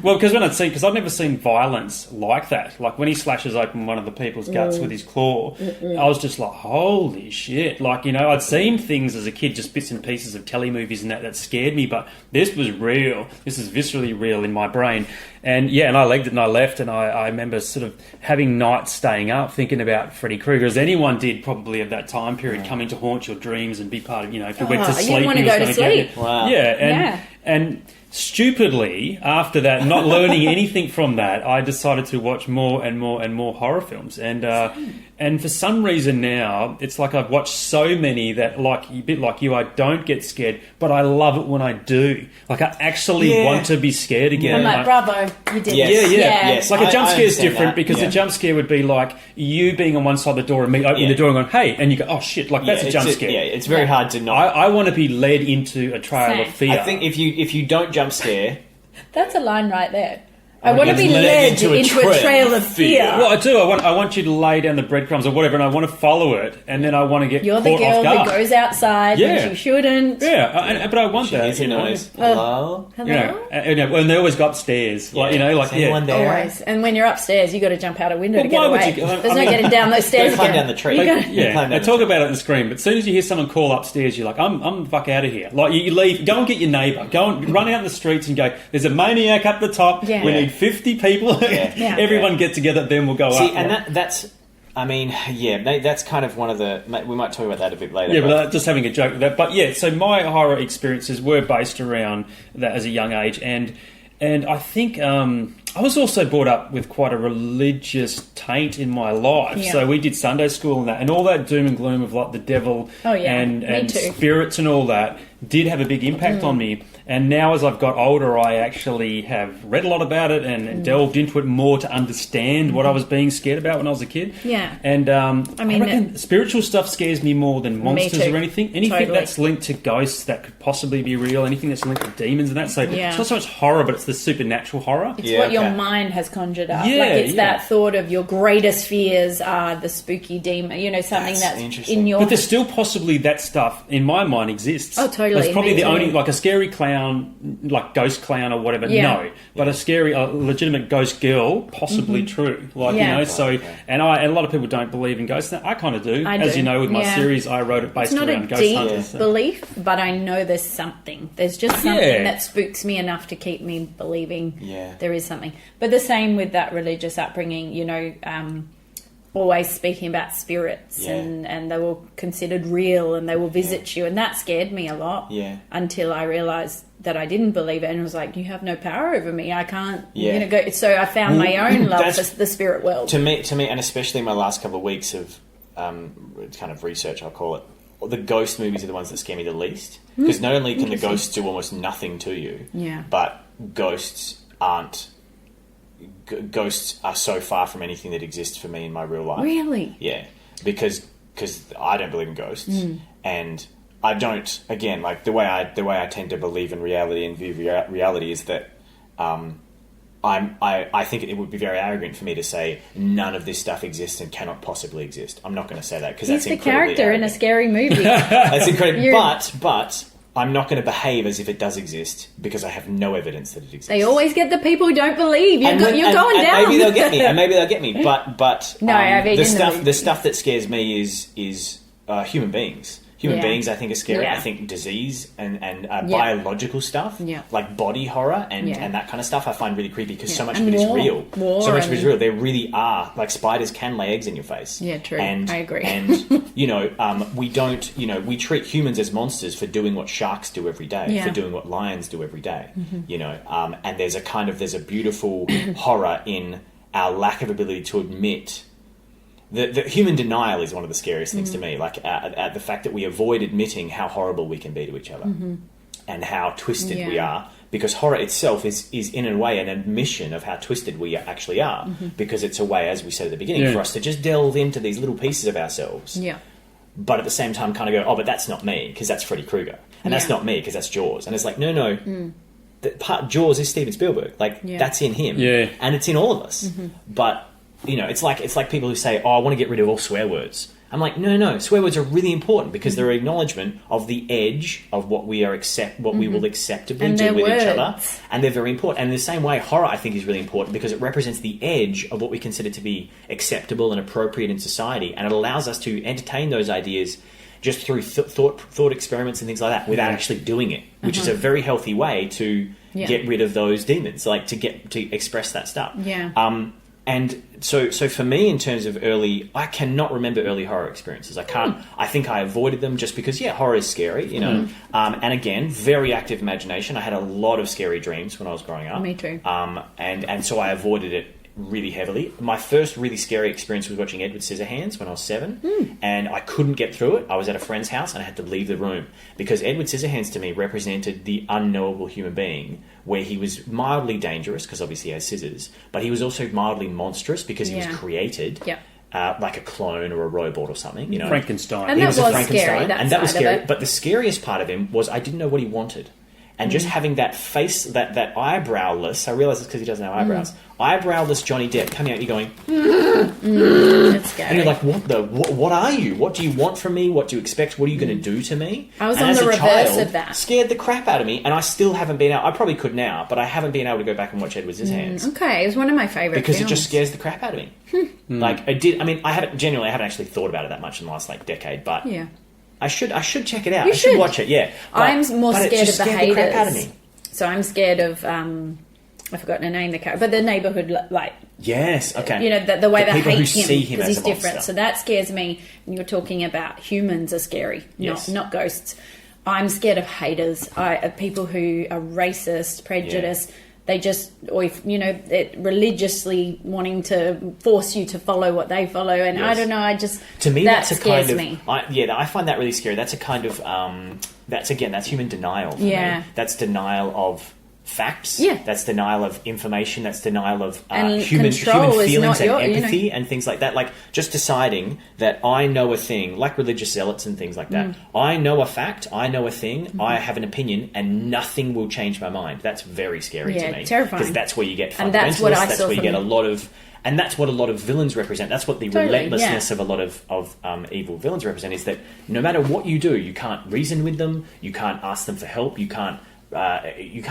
Well, because I'd never seen violence like that. Like when he slashes open one of the people's guts with his claw, I was just like, holy shit. Like, I'd seen things as a kid, just bits and pieces of telly movies and that scared me, but this was real. This is viscerally real in my brain. And and I legged it and I left, and I remember sort of having nights staying up thinking about Freddy Krueger, as anyone did probably of that time period, coming to haunt your dreams and be part of, if you went to sleep. You want to go to sleep. Wow. And stupidly, after that, not learning anything from that, I decided to watch more and more and more horror films. And for some reason now, it's like I've watched so many that, like a bit like you, I don't get scared, but I love it when I do. Like I actually want to be scared again. I'm like, bravo, you did Yes. it. Yes. Like a jump I scare is understand different that. because a jump scare would be like you being on one side of the door and me opening the door and going, hey, and you go, oh shit, like that's a jump scare. It's very hard to not. I want to be led into a trail of fear. I think if you don't jump scare, That's a line right there. I want to be led led into into a a trail of fear. Well, I do. I want you to lay down the breadcrumbs or whatever, and I want to follow it, and then I want to get You're caught the off girl guard. who goes outside when she shouldn't. But I want that. is a noise. Hello? Hello? And they always go upstairs. Like, Is anyone there? Always. And when you're upstairs, you got to jump out a window to get why would away. you go- There's no getting down those Go stairs climb again. down the tree. You gotta- Climb They down talk the about it in the screen, but as soon as you hear someone call upstairs, you're like, I'm the fuck out of here. Like, you leave, go and get your neighbour. Go and run out in the streets and go, there's a maniac up the top. Yeah. We need 50 people. Yeah. Everyone get together, then we'll go See, up. and that's I mean, yeah, that's kind of one of the... We might talk about that a bit later. Yeah, but just having a joke with that. But yeah, so my horror experiences were based around that as a young age. And I think I was also brought up with quite a religious taint in my life. Yeah. So we did Sunday school and that. And all that doom and gloom of like the devil and spirits and all that did have a big impact on me. And now as I've got older, I actually have read a lot about it and delved into it more to understand what I was being scared about when I was a kid. Yeah. And I mean, I reckon spiritual stuff scares me more than monsters or anything. Anything that's linked to ghosts that could possibly be real, anything that's linked to demons and that. So it's not so much horror, but it's the supernatural horror. It's what your mind has conjured up. It's that thought of your greatest fears are the spooky demon, something that's in your... But there's still possibly that stuff, in my mind, exists. Oh, totally. It's probably the only, like a scary clown, like ghost clown or whatever, no. But a legitimate ghost girl, possibly true. So, and a lot of people don't believe in ghosts. I kind of do. As you know, with my series, I wrote it based around ghost hunters. It's not a deep belief, but I know there's something. There's just something that spooks me enough to keep me believing there is something. But the same with that religious upbringing, always speaking about spirits and they were considered real and they will visit you, and that scared me a lot until I realised that I didn't believe it and was like, you have no power over me, I can't go. So I found my own love for the spirit world. To me, and especially in my last couple of weeks of kind of research, I'll call it, the ghost movies are the ones that scare me the least, because not only can the ghosts do almost nothing to you, but ghosts are so far from anything that exists for me in my real life. Really? Yeah, because I don't believe in ghosts, and I don't. Again, like the way I tend to believe in reality and view reality is that I think it would be very arrogant for me to say none of this stuff exists and cannot possibly exist. I'm not going to say that because that's incredibly He's the character arrogant. in a scary movie. That's incredible. But I'm not going to behave as if it does exist because I have no evidence that it exists. They always get the people who don't believe. You're going down. Maybe they'll get me. And maybe they'll get me. But no, the stuff that scares me is human beings. Human beings, I think, are scary. I think disease and biological stuff, like body horror and that kind of stuff, I find really creepy because so much of it is real. So much of it is real. There really are, like, spiders can lay eggs in your face. Yeah, true. And, I agree. And, we don't, we treat humans as monsters for doing what sharks do every day, for doing what lions do every day, and there's a beautiful horror in our lack of ability to admit. The human denial is one of the scariest things to me, like the fact that we avoid admitting how horrible we can be to each other and how twisted we are, because horror itself is in a way an admission of how twisted we actually are, because it's a way, as we said at the beginning, for us to just delve into these little pieces of ourselves. Yeah. But at the same time kind of go, oh, but that's not me because that's Freddy Krueger, and that's not me because that's Jaws. And it's like, no. Jaws is Steven Spielberg. Like, that's in him. Yeah. And it's in all of us. But... it's like people who say, oh, I want to get rid of all swear words. I'm like, no, swear words are really important because they're an acknowledgement of the edge of what we will acceptably do with each other. And they're very important. And in the same way, horror, I think, is really important because it represents the edge of what we consider to be acceptable and appropriate in society. And it allows us to entertain those ideas just through thought experiments and things like that without actually doing it, which is a very healthy way to get rid of those demons, like to express that stuff. Yeah. And so for me, in terms of I cannot remember early horror experiences. I can't. I think I avoided them just because, horror is scary, And again, very active imagination. I had a lot of scary dreams when I was growing up. Me too. And so I avoided it really heavily. My first really scary experience was watching Edward Scissorhands when I was 7, and I couldn't get through it. I was at a friend's house and I had to leave the room because Edward Scissorhands to me represented the unknowable human being, where he was mildly dangerous because obviously he has scissors, but he was also mildly monstrous because he was created like a clone or a robot or something, Frankenstein. And he was a Frankenstein, scary, and that was scary. But the scariest part of him was I didn't know what he wanted. And just having that face, that eyebrowless, I realise it's because he doesn't have eyebrows, eyebrowless Johnny Depp coming out, you're going, That's scary. And you're like, what are you? What do you want from me? What do you expect? What are you going to do to me? I was on the reverse of that. Scared the crap out of me, and I still haven't been able, I probably could now, but I haven't been able to go back and watch Edward Scissorhands. Okay, it was one of my favourite because films. it just scares the crap out of me. Like, I haven't actually thought about it that much in the last, decade, but... Yeah. I should check it out. I should watch it. Yeah, I'm more scared of the haters. The crap out of me. So I'm scared of I've forgotten her name, the character, but the neighborhood, like, Yes, okay. you know, the way The they people hate who him see him because as he's a different. monster. So that scares me. And you're talking about humans are scary, Yes. not ghosts. I'm scared of haters, of people who are racist, prejudiced. They just, or if, you know, religiously wanting to force you to follow what they follow. And I Yes. don't know, I just, To me, that that's a scares kind of me. I find that really scary. That's a kind of that's human denial. For Yeah. me. That's denial of facts. Yeah. That's denial of information. That's denial of And human control is feelings not and your- you know. empathy and things like that. Like just deciding that I know a thing, like religious zealots and things like that. I know a fact. I know a thing. I have an opinion, and nothing will change my mind. That's very scary Yeah, to me. terrifying. Because that's where you get fundamentalists. And that's what I That's saw where you from get a them. lot of. And that's what a lot of villains represent. That's what the Totally, relentlessness yeah. of a lot of evil villains represent, is that no matter what you do, you can't reason with them, you can't ask them for help, you can't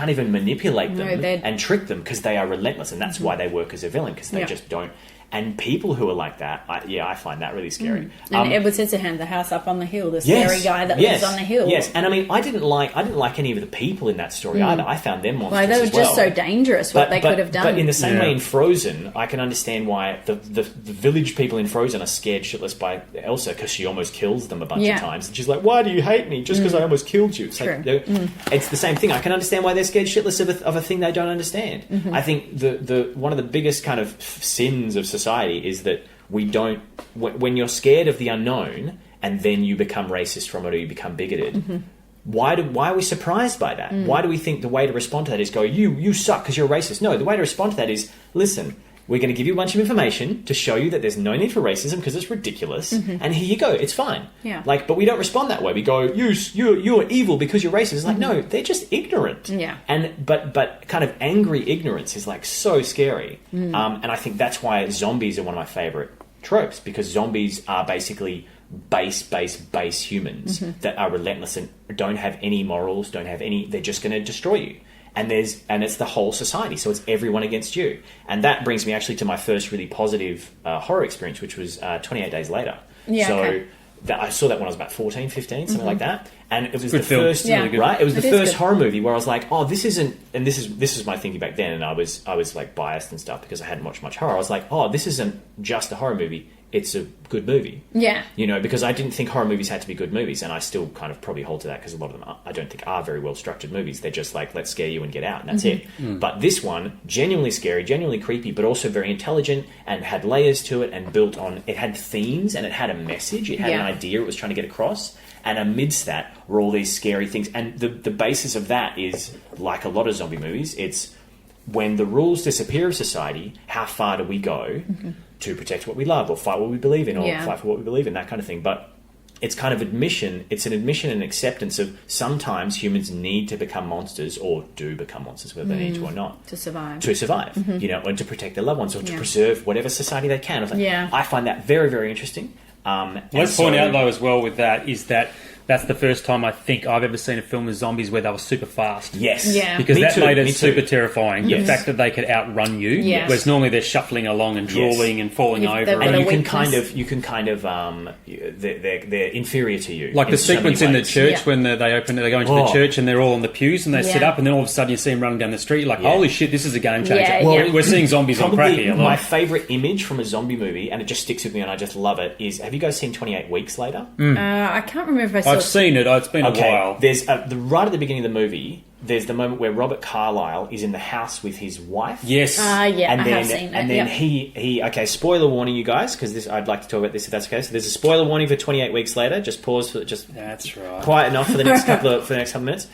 even manipulate them No, and trick them, because they are relentless, and that's why they work as a villain, because they Yeah. just don't. And people who are like that, I find that really scary. And Edward Scissorhands, the house up on the hill, the Yes, scary guy that yes, lives on the hill. Yes, and I mean, I didn't like any of the people in that story either. I found them monsters Like, they were as well. just so dangerous what they could have done. But in the same way Yeah. in Frozen, I can understand why the village people in Frozen are scared shitless by Elsa, because she almost kills them a bunch Yeah. of times. And she's like, why do you hate me? Just because I almost killed you. It's True. like, it's the same thing. I can understand why they're scared shitless of a thing they don't understand. I think the one of the biggest kind of sins of society is that we don't... When you're scared of the unknown and then you become racist from it, or you become bigoted... Why are we surprised by that? Why do we think the way to respond to that is go, you suck because you're racist? No, the way to respond to that is, listen, we're going to give you a bunch of information to show you that there's no need for racism because it's ridiculous, and here you go, it's fine. Yeah. Like, but we don't respond that way. We go, you're evil because you're racist. It's like, no, they're just ignorant. Yeah. And but kind of angry ignorance is like so scary. And I think that's why zombies are one of my favorite tropes, because zombies are basically base humans that are relentless and don't have any morals, they're just going to destroy you. And it's the whole society, so it's everyone against you. And that brings me actually to my first really positive horror experience, which was 28 Days Later. Yeah, so okay. I saw that when I was about 14, 15, something like that. And it was Good the film. first, Yeah. Really good. right? It was the It is first good. horror movie where I was like, oh, this isn't, and this is my thinking back then, and I was like biased and stuff because I hadn't watched much horror. I was like, oh, this isn't just a horror movie, it's a good movie. Yeah. You know, because I didn't think horror movies had to be good movies, and I still kind of probably hold to that, because a lot of them I don't think are very well structured movies. They're just like, let's scare you and get out, and that's it. But this one, genuinely scary, genuinely creepy, but also very intelligent, and had layers to it, and it had themes, and it had a message, it had an idea it was trying to get across. And amidst that were all these scary things. And the basis of that is, like a lot of zombie movies, it's when the rules disappear of society, how far do we go to protect what we love, or fight what we believe in, or fight for what we believe in, that kind of thing. But it's kind of it's an admission and acceptance of sometimes humans need to become monsters, or do become monsters, whether they need to or not. To survive. You know, and to protect their loved ones, or to preserve whatever society they can. I find that very, very interesting. Let's point out, though, as well with that, is that that's the first time I think I've ever seen a film with zombies where they were super fast. Yes. Yeah. Because Me that too, made it me super too. terrifying. Yes. The fact that they could outrun you, Yes. whereas normally they're shuffling along and drooling and falling They've over. got And a you can weakness. kind of they're inferior to you. Like in the so many sequence in the ways. church Yeah. when they go into the church and they're all on the pews and they sit Yeah. up, and then all of a sudden you see them running down the street. You're like, Yeah. holy shit, this is a game changer. Yeah, Well, yeah. we're seeing zombies on crack Probably here. my Like, favourite image from a zombie movie, and it just sticks with me and I just love it, is, have you guys seen 28 Weeks Later? I can't remember if I saw I've seen it. It's been a while. There's right at the beginning of the movie, there's the moment where Robert Carlyle is in the house with his wife. Yes. Yeah, And I then, have seen that. and then Yep. he okay, spoiler warning, you guys, because I'd like to talk about this if that's okay. So there's a spoiler warning for 28 Weeks Later. Just pause for That's right. quiet enough for the next couple of minutes.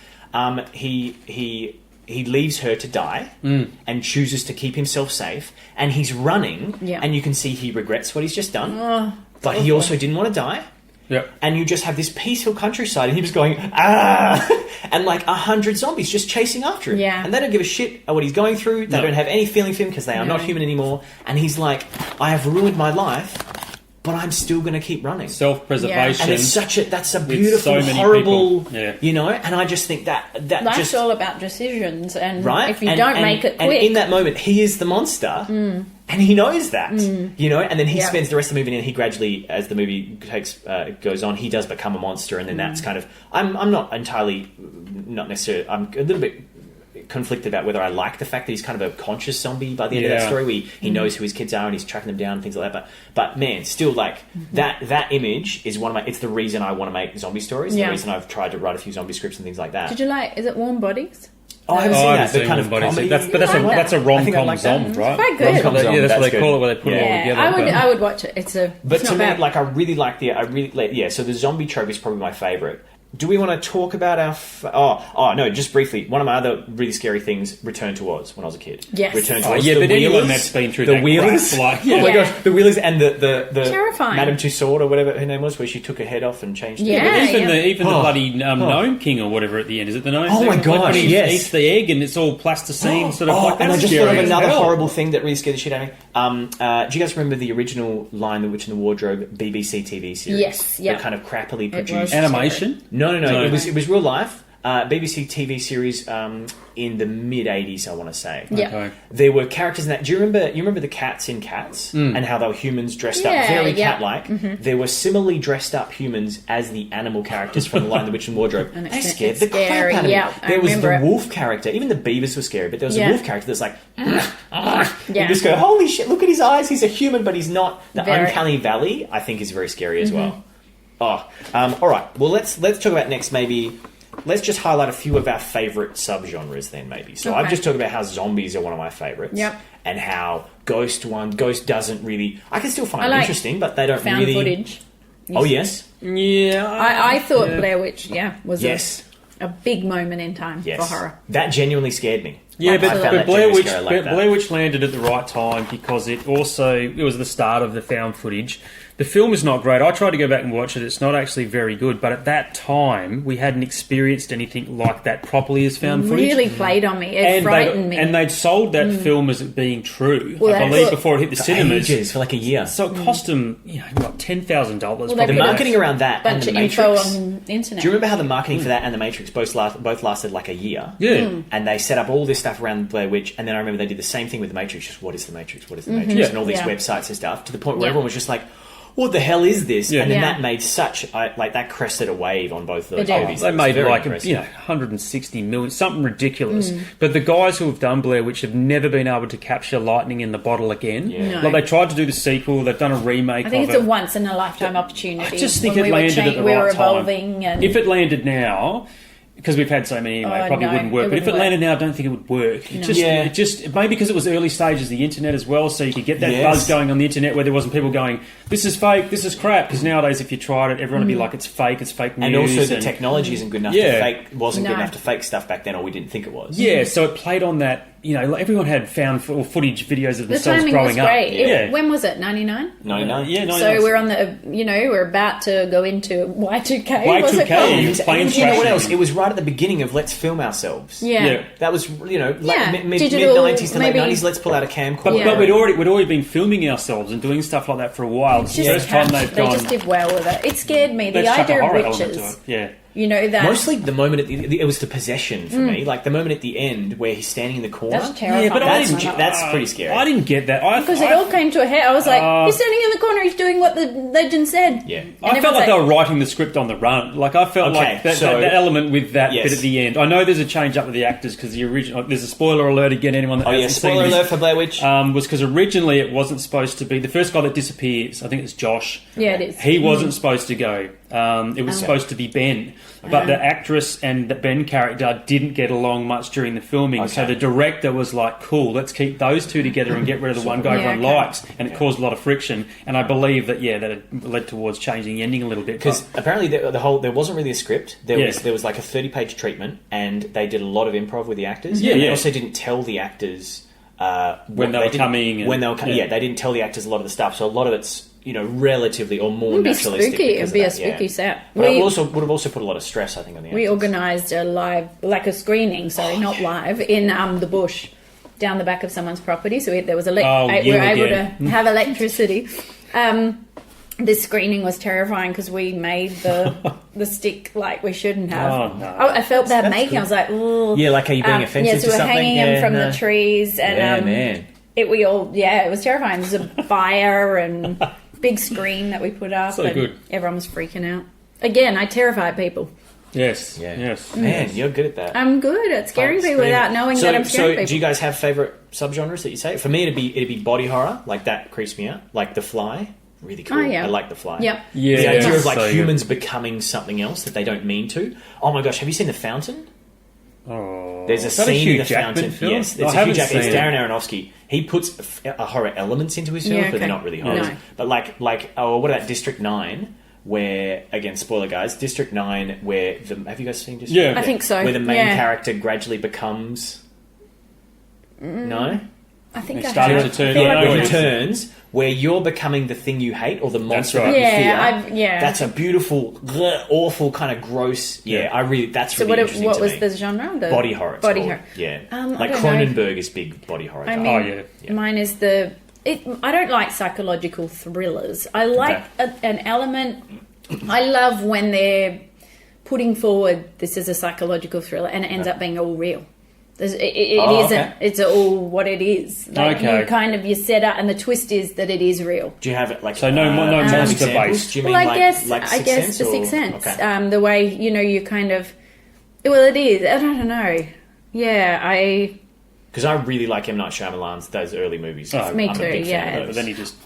He leaves her to die and chooses to keep himself safe, and he's running, Yeah. and you can see he regrets what he's just done, but he also didn't want to die. Yep. And you just have this peaceful countryside, and he was going, ah! And like 100 zombies just chasing after him. Yeah. And they don't give a shit what he's going through. They No. don't have any feeling for him because they are No. not human anymore. And he's like, I have ruined my life, but I'm still going to keep running. Self-preservation. And it's that's a beautiful, so many horrible, people. Yeah. you know, and I just think that Life's just... all about decisions, and Right? if you And- don't and- make it And quick, in that moment, he is the monster, and he knows that, you know. And then he Yeah. spends the rest of the movie, and he gradually, as the movie goes on, he does become a monster, and then that's kind of. I'm not necessarily. I'm a little bit conflicted about whether I like the fact that he's kind of a conscious zombie by the end of that story, where he knows who his kids are and he's tracking them down and things like that. But man, still, like, that image is one of my... It's the reason I want to make zombie stories. The reason I've tried to write a few zombie scripts and things like that. Did you like... Is it Warm Bodies? Oh, I haven't seen that. The kind of comedy. That's a rom-com zombie, right? Quite good. Rom-com zombie, Yeah, that's what they good. call it, where they put it all together. I would watch it. It's But it's to not me, bad. like, I really like so the zombie trope is probably my favourite. Do we want to talk about our... no, just briefly. One of my other really scary things, Return to Oz, when I was a kid. Yes. Return to Oh, Oz. yeah, The but anyone Wheelers- that's been through the that Wheelers. crap, like, Oh my Yeah. gosh, the Wheelers and the Terrifying. Madame Tussauds or whatever her name was, where she took her head off and changed Yeah. it. Even the bloody gnome king or whatever at the end. Is it the gnome? Oh my Like gosh, when he yes. eats the egg and it's all plasticine, sort of like and I that's just thought scary of as another hell. horrible thing that really scared the shit out of me. Do you guys remember the original Line, The Witch in the Wardrobe BBC TV series? Yes, yeah. The kind of crappily It was. produced... Animation? No. No. It was real life. BBC TV series in the mid '80s, I want to say. Yeah. Okay. There were characters in that. Do you remember the cats in Cats and how they were humans dressed up Yeah, very yeah. cat-like? There were similarly dressed up humans as the animal characters from The Lion, the Witch and the Wardrobe. And They it's scared the crap scary, out of me. yeah, I There was remember the it. wolf character. Even the beavers were scary, but there was a Yeah. wolf character that's like, Yeah. you just go, holy shit! Look at his eyes. He's a human, but he's not. The Very. Uncanny Valley, I think, is very scary as well. All right. Well, let's talk about next. Maybe let's just highlight a few of our favourite subgenres. Then maybe. So I've Okay. just talked about how zombies are one of my favourites. Yep. And how Ghost doesn't really. I can still find I it like interesting, but they don't Found really. footage. Oh yes. Yeah. I thought Blair Witch, was Yes. a big moment in time Yes. for horror. That genuinely scared me. Yeah, I but, found but that Blair genuinely Witch, scary. I like that. Blair Witch landed at the right time because it was the start of the found footage. The film is not great. I tried to go back and watch it. It's not actually very good. But at that time, we hadn't experienced anything like that properly as found footage. Really played on me. It frightened me. And they'd sold that film as it being true, Well, I that's believe, what- before it hit the For cinemas. ages, for like a year. So it cost them, what, $10,000 they The put marketing around that and bunch the of info Matrix. on the internet. Do you remember how the marketing for that and the Matrix both lasted like a year? Yeah. And they set up all this stuff around Blair Witch, and then I remember they did the same thing with the Matrix. Just what is the Matrix? What is the Matrix? Yeah. And all these Yeah. websites and stuff, to the point where Yeah. everyone was just like, "What the hell is this?" Yeah. And then Yeah. that made that crested a wave on both of those It did. movies. They It was made very like impressive. 160 million, something ridiculous. But the guys who have done Blair Witch have never been able to capture lightning in the bottle again. Yeah. No. Like they tried to do the sequel, they've done a remake. I think of it's it. a once in a lifetime opportunity. I just think When it we were landed at the we right were time. evolving, and If it landed now, because we've had so many anyway, it probably no, wouldn't work. it But if it wouldn't landed now, I don't think it would work. It just maybe because it was early stages of the internet as well, so you could get that Yes. buzz going on the internet where there wasn't people going, "This is fake, this is crap." Because nowadays, if you tried it, everyone would be like, "It's fake news." and also the technology isn't good enough wasn't good No. enough to fake stuff back then, or we didn't think it was. Yeah, so it played on that. Like everyone had found footage videos of the themselves timing growing was up. great. Yeah. When was it? 99. 99. Yeah, no, So we're on the, we're about to go into Y2K. Y2K, was it called? you- And Planes you know what crashing. else? It was right at the beginning of let's film ourselves. Yeah. That was, Yeah. mid Digital, 90s to late maybe. 90s. Let's pull out a camcorder. Yeah. But we'd already been filming ourselves and doing stuff like that for a while. It's the Just first time hatched. they've They gone. just did well with it. It scared me. The Let's chuck a idea of horror element to witches. it. Yeah. That. Mostly the moment it was the possession for me, like the moment at the end where he's standing in the corner. That's terrifying. Yeah, but that's pretty scary. I didn't get that. Because it all came to a head. I was like, he's standing in the corner, he's doing what the legend said. Yeah. And I felt everyone's like they were writing the script on the run. Like I felt Okay, like that so- element with that Yes. bit at the end. I know there's a change up with the actors because the original. There's a spoiler alert again. Anyone that Oh yeah, hasn't spoiler seen alert this, for Blair Witch. was because originally it wasn't supposed to be the first guy that disappears. I think it's Josh. Yeah, it is. He wasn't supposed to go. It was supposed to be Ben, but the actress and the Ben character didn't get along much during the filming. So Okay. the director was like, "Cool, let's keep those two together and get rid of the one guy Yeah, everyone okay. likes." And it caused a lot of friction. And I believe that that it led towards changing the ending a little bit. Because apparently there wasn't really a script. There Yeah. was like a 30-page treatment, and they did a lot of improv with the actors. Yeah, and they yeah. also didn't tell the actors When they were didn't- coming and- When they were coming, yeah. they didn't tell the actors a lot of the stuff. So a lot of it's relatively or more It'd be naturalistic. spooky. because It'd be of a that, yeah. spooky set. But it would have also put a lot of stress, I think, on the actors. We organised a a screening, not live, in the bush down the back of someone's property. So there was we were able to have electricity. This screening was terrifying because we made the stick like we shouldn't have. Oh, no. I felt bad making. I was like, oh, Yeah, like are you being offensive yeah. So to we're something? hanging Yeah, them from no. the trees, and Yeah, man. it was terrifying. There's a fire and big screen that we put up. So and good. Everyone was freaking out. Again, I terrified people. Yes. Yeah. Yes. Man, you're good at that. I'm good at scaring people without knowing that I'm scaring people. Do you guys have favourite subgenres that you say? For me, it'd be body horror. Like, that creeps me out. Like The Fly. Really cool. Oh, yeah. I like The Fly. Yep. Yeah. The idea of, like, So humans becoming something else that they don't mean to. Oh, my gosh. Have you seen The Fountain? Oh, There's a is that scene Hugh in The Jackman Fountain. film? Yes, I it's a haven't Hugh Jackman. It's seen Darren it. Aronofsky. He puts a horror elements into his films, Yeah, but they're okay. not really horror. No. But what about District 9? Where, again, spoiler guys, District 9, where have you guys seen District 9? Yeah. I think so. Where the main yeah. character gradually becomes... No? I think He I started have. to turn. I feel like I know It what we- you're saying. returns, where you're becoming the thing you hate or the monster right. that you Yeah, fear. yeah. That's a beautiful, awful, kind of gross... Yeah, that's So really interesting what to was me. the genre? The Body horror. it's Body called. horror. Yeah. I Like don't know. Cronenberg is big body horror. I guy. mean, yeah. mine is I don't like psychological thrillers. I like an element. I love when they're putting forward this is a psychological thriller and it ends up being all real. It isn't. okay. It's all what it is. Like Okay. you set up, and the twist is that it is real. Do you have it like So no some monster examples? based. Do you mean Well, I like guess Sixth Sense the or- Sixth Sense. Okay. The way you kind of. Well, it is. I don't know. Yeah, Because I really like M. Night Shyamalan's those early movies. Oh, Me I'm too, a big yeah. fan of But those. then he just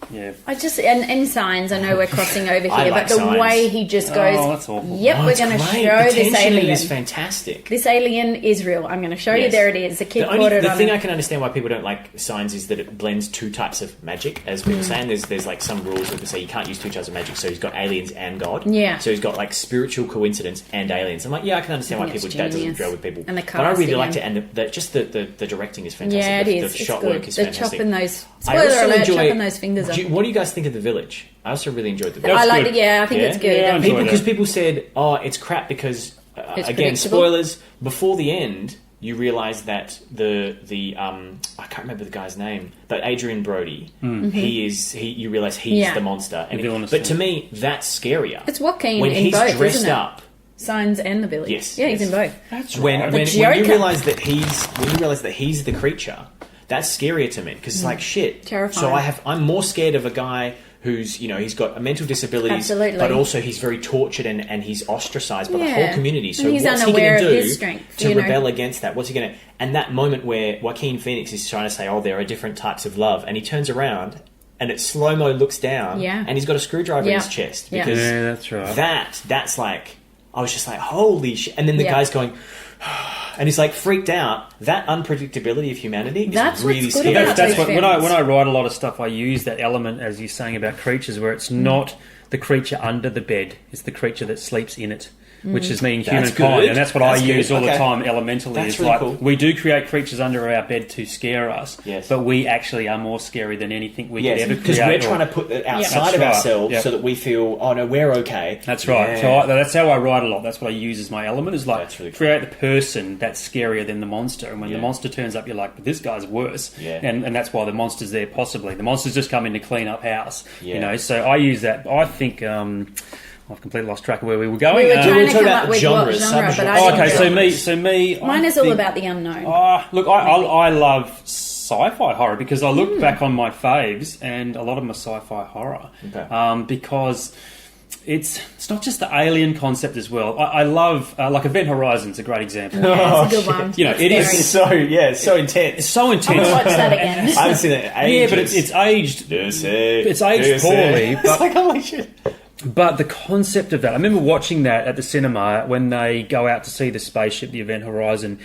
I just and Signs. I know we're crossing over I here, like but the Signs. way he just goes, Oh, that's awful. "Yep, Oh, we're it's going to great. show The this tension in it alien. is fantastic. This alien is real. I'm going to show you. Yes. There it is. The kid caught it The on. thing I can understand why people don't like Signs is that it blends two types of magic, as we were Mm. saying. There's like some rules that say you can't use two types of magic. So he's got aliens and God. Yeah. So he's got like spiritual coincidence and aliens. I'm like, yeah, I can understand why think people it's that doesn't genius. gel with people. And the but I really casting like it, and- and the directing is fantastic. Yeah, it The is. It's shot good. work is The fantastic. chopping those. I Spoiler also alert! enjoy- Chopping those fingers off. What do you guys think of The Village? I also really enjoyed The Village. That's I like good. it. Yeah, I think Yeah? it's good. Yeah, I enjoy Because that. people said, "Oh, it's crap," because It's again, predictable. spoilers. Before the end, you realise that the I can't remember the guy's name, but Adrian Brody, you realise he's Yeah. the monster. And The villainous but to thing. me, that's scarier. It's Joaquin when in he's both, dressed isn't it? up. Signs and The Village. Yes, Yeah, he's yes. in both. That's When right. when Joker. you realise that he's the creature, that's scarier to me because it's like shit. Terrifying. So I'm more scared of a guy who's he's got a mental disabilities, Absolutely. but also he's very tortured and he's ostracised by the Yeah. whole community. So And he's what's he unaware going of to do his strength, to you know? rebel against that? What's he going to? And that moment where Joaquin Phoenix is trying to say, "Oh, there are different types of love," and he turns around and it slow mo looks down, Yeah. and he's got a screwdriver in Yeah. his chest Yeah. because Yeah, that's right. that's like I was just like, holy shit! And then the Yeah. guy's going. And he's like freaked out. That unpredictability of humanity That's is really what's good scary. about That's those what when I films. write a lot of stuff, I use that element as you're saying about creatures, where it's not the creature under the bed; it's the creature that sleeps in it, which is meaning That's humankind, good. and that's what That's I use good. all the Okay. time. Elementally, That's is really like cool. we do create creatures under our bed to scare us, Yes. but we actually are more scary than anything we could Yes, ever because create. we're trying to put it outside That's of right. ourselves Yep. so that we feel, oh no, we're okay. That's right. Yeah. So that's how I write a lot. That's what I use as my element. Is like That's really cool. create the person that's scarier than the monster. And when Yeah. the monster turns up, you're like, but this guy's worse. Yeah. And that's why the monster's there. Possibly the monster's just come in to clean up house. Yeah. So I use that. I think I've completely lost track of where we were going. We were trying we're to talking come about up with genres, what genre, but subgenres. I Oh, didn't okay, know. so me. Mine is all about the unknown. Look, I love sci-fi horror because I look back on my faves and a lot of them are sci-fi horror. Okay. Because it's not just the alien concept as well. I love like Event Horizon's a great example. Yeah, it's a good one. You know, it is It's So it's so intense. It's so I'm intense. gonna watch that again. I haven't seen it in Yeah, ages. but it's aged. It's aged poorly, It's but- like, holy shit. But the concept of that, I remember watching that at the cinema when they go out to see the spaceship, the Event Horizon,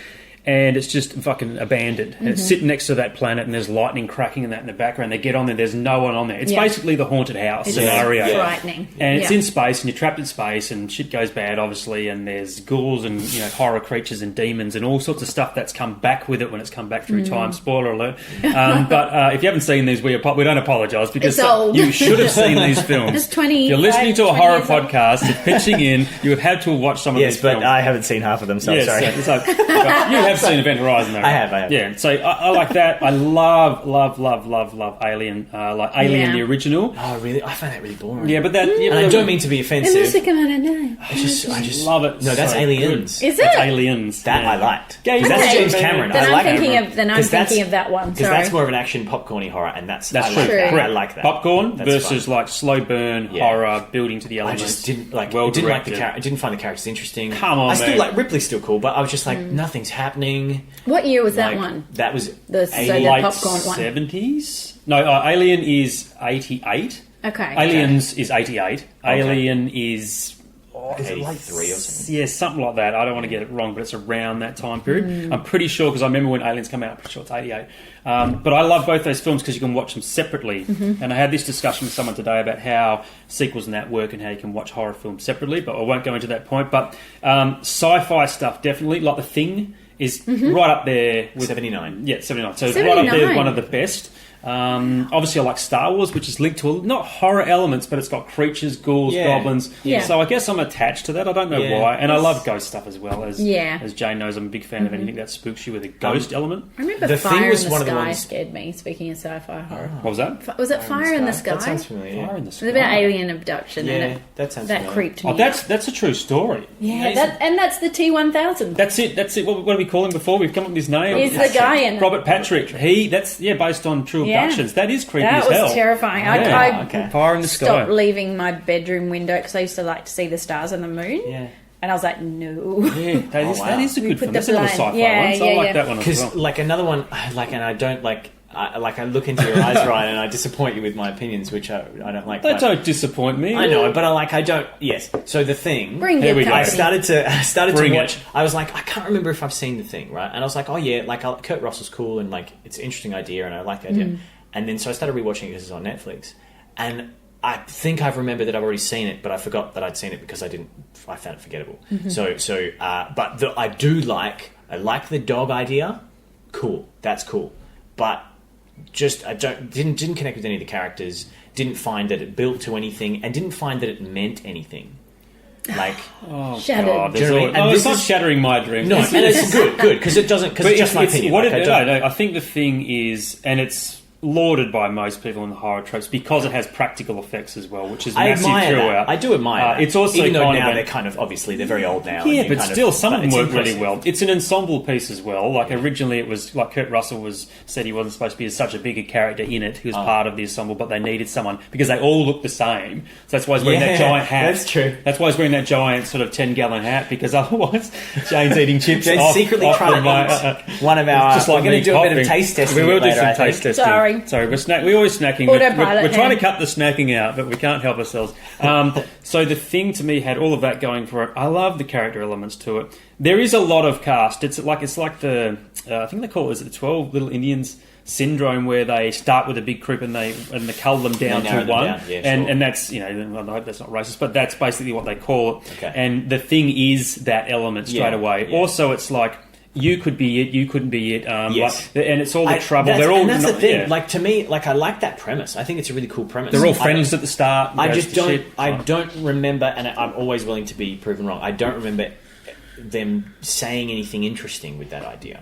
and it's just fucking abandoned. And it's sitting next to that planet, and there's lightning cracking and that in the background. They get on there, there's no one on there. It's Yeah. basically the haunted house It's scenario. frightening. And it's Yeah. in space, and you're trapped in space, and shit goes bad, obviously, and there's ghouls and horror creatures and demons and all sorts of stuff that's come back with it when it's come back through time. Spoiler alert. But if you haven't seen these, we don't apologise because It's old. you should have seen these films. It's 20 If you're listening to a 20 horror years old. podcast, you're pitching in, you have had to watch some of Yes, these but films. I haven't seen half of them, so I'm Yes, sorry. so you have seen Event Horizon, though. I have. Yeah, so I like that. I love Alien, like Alien the original. Oh, really? I find that really boring. Yeah, but that... Yeah, and I don't mean to be offensive. I just love it. No, that's so Aliens. Good. Is it? That's Aliens. That I liked. Yeah, Because that's James Cameron. Then I like it. Then I'm thinking of that one. Because Sorry. that's more of an action popcorny horror, and that's That's I like true. that. True. I like that. Popcorn That's versus fun. like slow burn horror building to the I elements. just didn't like. Well didn't like the directed. I didn't find the characters interesting. Come on, I still man. like Ripley's still cool, but I was just like, nothing's happening. What year was that Like, one? That was The late popcorn one. 70s? No, Alien is 88. Okay. Aliens is 88. Alien is... Is it like 3 or something? Yeah, something like that. I don't want to get it wrong, but it's around that time period. I'm pretty sure, because I remember when Aliens came out, I'm pretty sure it's 88. But I love both those films because you can watch them separately. And I had this discussion with someone today about how sequels and that work and how you can watch horror films separately, but I won't go into that point. But sci-fi stuff, definitely, like The Thing, is right up there with... 79. Yeah, 79. So it's right up there with one of the best. Obviously I like Star Wars, which is linked to not horror elements, but it's got creatures, ghouls, goblins. Yeah. So I guess I'm attached to that. I don't know why. And I love ghost stuff as well. As Jane knows, I'm a big fan of anything that spooks you with a ghost element. I remember The Thing Fire was in the one of the Sky ones- scared me, speaking of sci-fi horror. What was that? Was it Fire in the Sky? That sounds familiar. Fire in the It Sky. was about alien abduction. Yeah, and that sounds that familiar. creeped me Oh, that's a true story. Yeah, that's the T-1000. That's it. What do we call him before? We've come up with his name. He's the guy in it. Robert Patrick. That's based on true Yeah. abductions. That is creepy That as was hell. terrifying. Yeah. I Okay. Fire in the Sky. stopped leaving my bedroom window because I used to like to see the stars and the moon. Yeah. And I was like, no. Yeah, that is a We good put film. the That's another blind- sci-fi yeah, one. So yeah, I like yeah. that one as Because well. like another one, like, and I don't like. I look into your eyes, Ryan, and I disappoint you with my opinions, which I don't like. They but- don't disappoint me. I know, but I don't. Yes. So The Thing. Bring Here your we go. I company. started Bring to it. watch. I was like, I can't remember if I've seen The Thing, right? And I was like, oh yeah, like Kurt Russell's cool, and like it's an interesting idea, and I like the idea. And then so I started rewatching it because it's on Netflix, and I think I've remembered that I've already seen it, but I forgot that I'd seen it because I found it forgettable. But I like the dog idea. Cool, that's cool, but just didn't connect with any of the characters. Didn't find that it built to anything, and didn't find that it meant anything. Like, Shattered. God, Do you know what I mean? And it's this not is- shattering my dreams. no, and it's good because it doesn't because But it's just my opinion. What Like, it, I don't- I think the thing is, and it's lauded by most people in the horror tropes because it has practical effects as well, which is I massive admire throughout. that. I do admire that. It's also even though kind now of they're kind of obviously they're very old now. yeah, and you but kind still, some of but them it's work really impressive. well. It's an ensemble piece as well. Like originally, it was like Kurt Russell said he wasn't supposed to be such a bigger character in it. He was part of the ensemble, but they needed someone because they all look the same. So that's why he's wearing that giant hat. That's true. That's why he's wearing that giant sort of 10-gallon hat because otherwise, Jane's eating chips. Jane's secretly trying to eat one of our. Just like we're going to me do a bit of coughing. taste testing. We will do later, some I think. taste testing. Sorry. We're always snacking. Autopilot, We're trying to yeah. cut the snacking out, but we can't help ourselves. So The Thing to me had all of that going for it. I love the character elements to it. There is a lot of cast. It's like the I think they call it the 12 Little Indians syndrome, where they start with a big group and they cull them down narrow to them one. down. Yeah, and sure. and that's I hope that's not racist, but that's basically what they call it. Okay. And The Thing is that element straight Yeah, away. yeah. Also, it's like. You could be it. You couldn't be it. Yes. And it's all the trouble. That's, They're all. and that's the thing. yeah. Like to me, like I like that premise. I think it's a really cool premise. They're all friends at the start. I goes just to don't. shit. I don't remember, and I'm always willing to be proven wrong. I don't remember them saying anything interesting with that idea.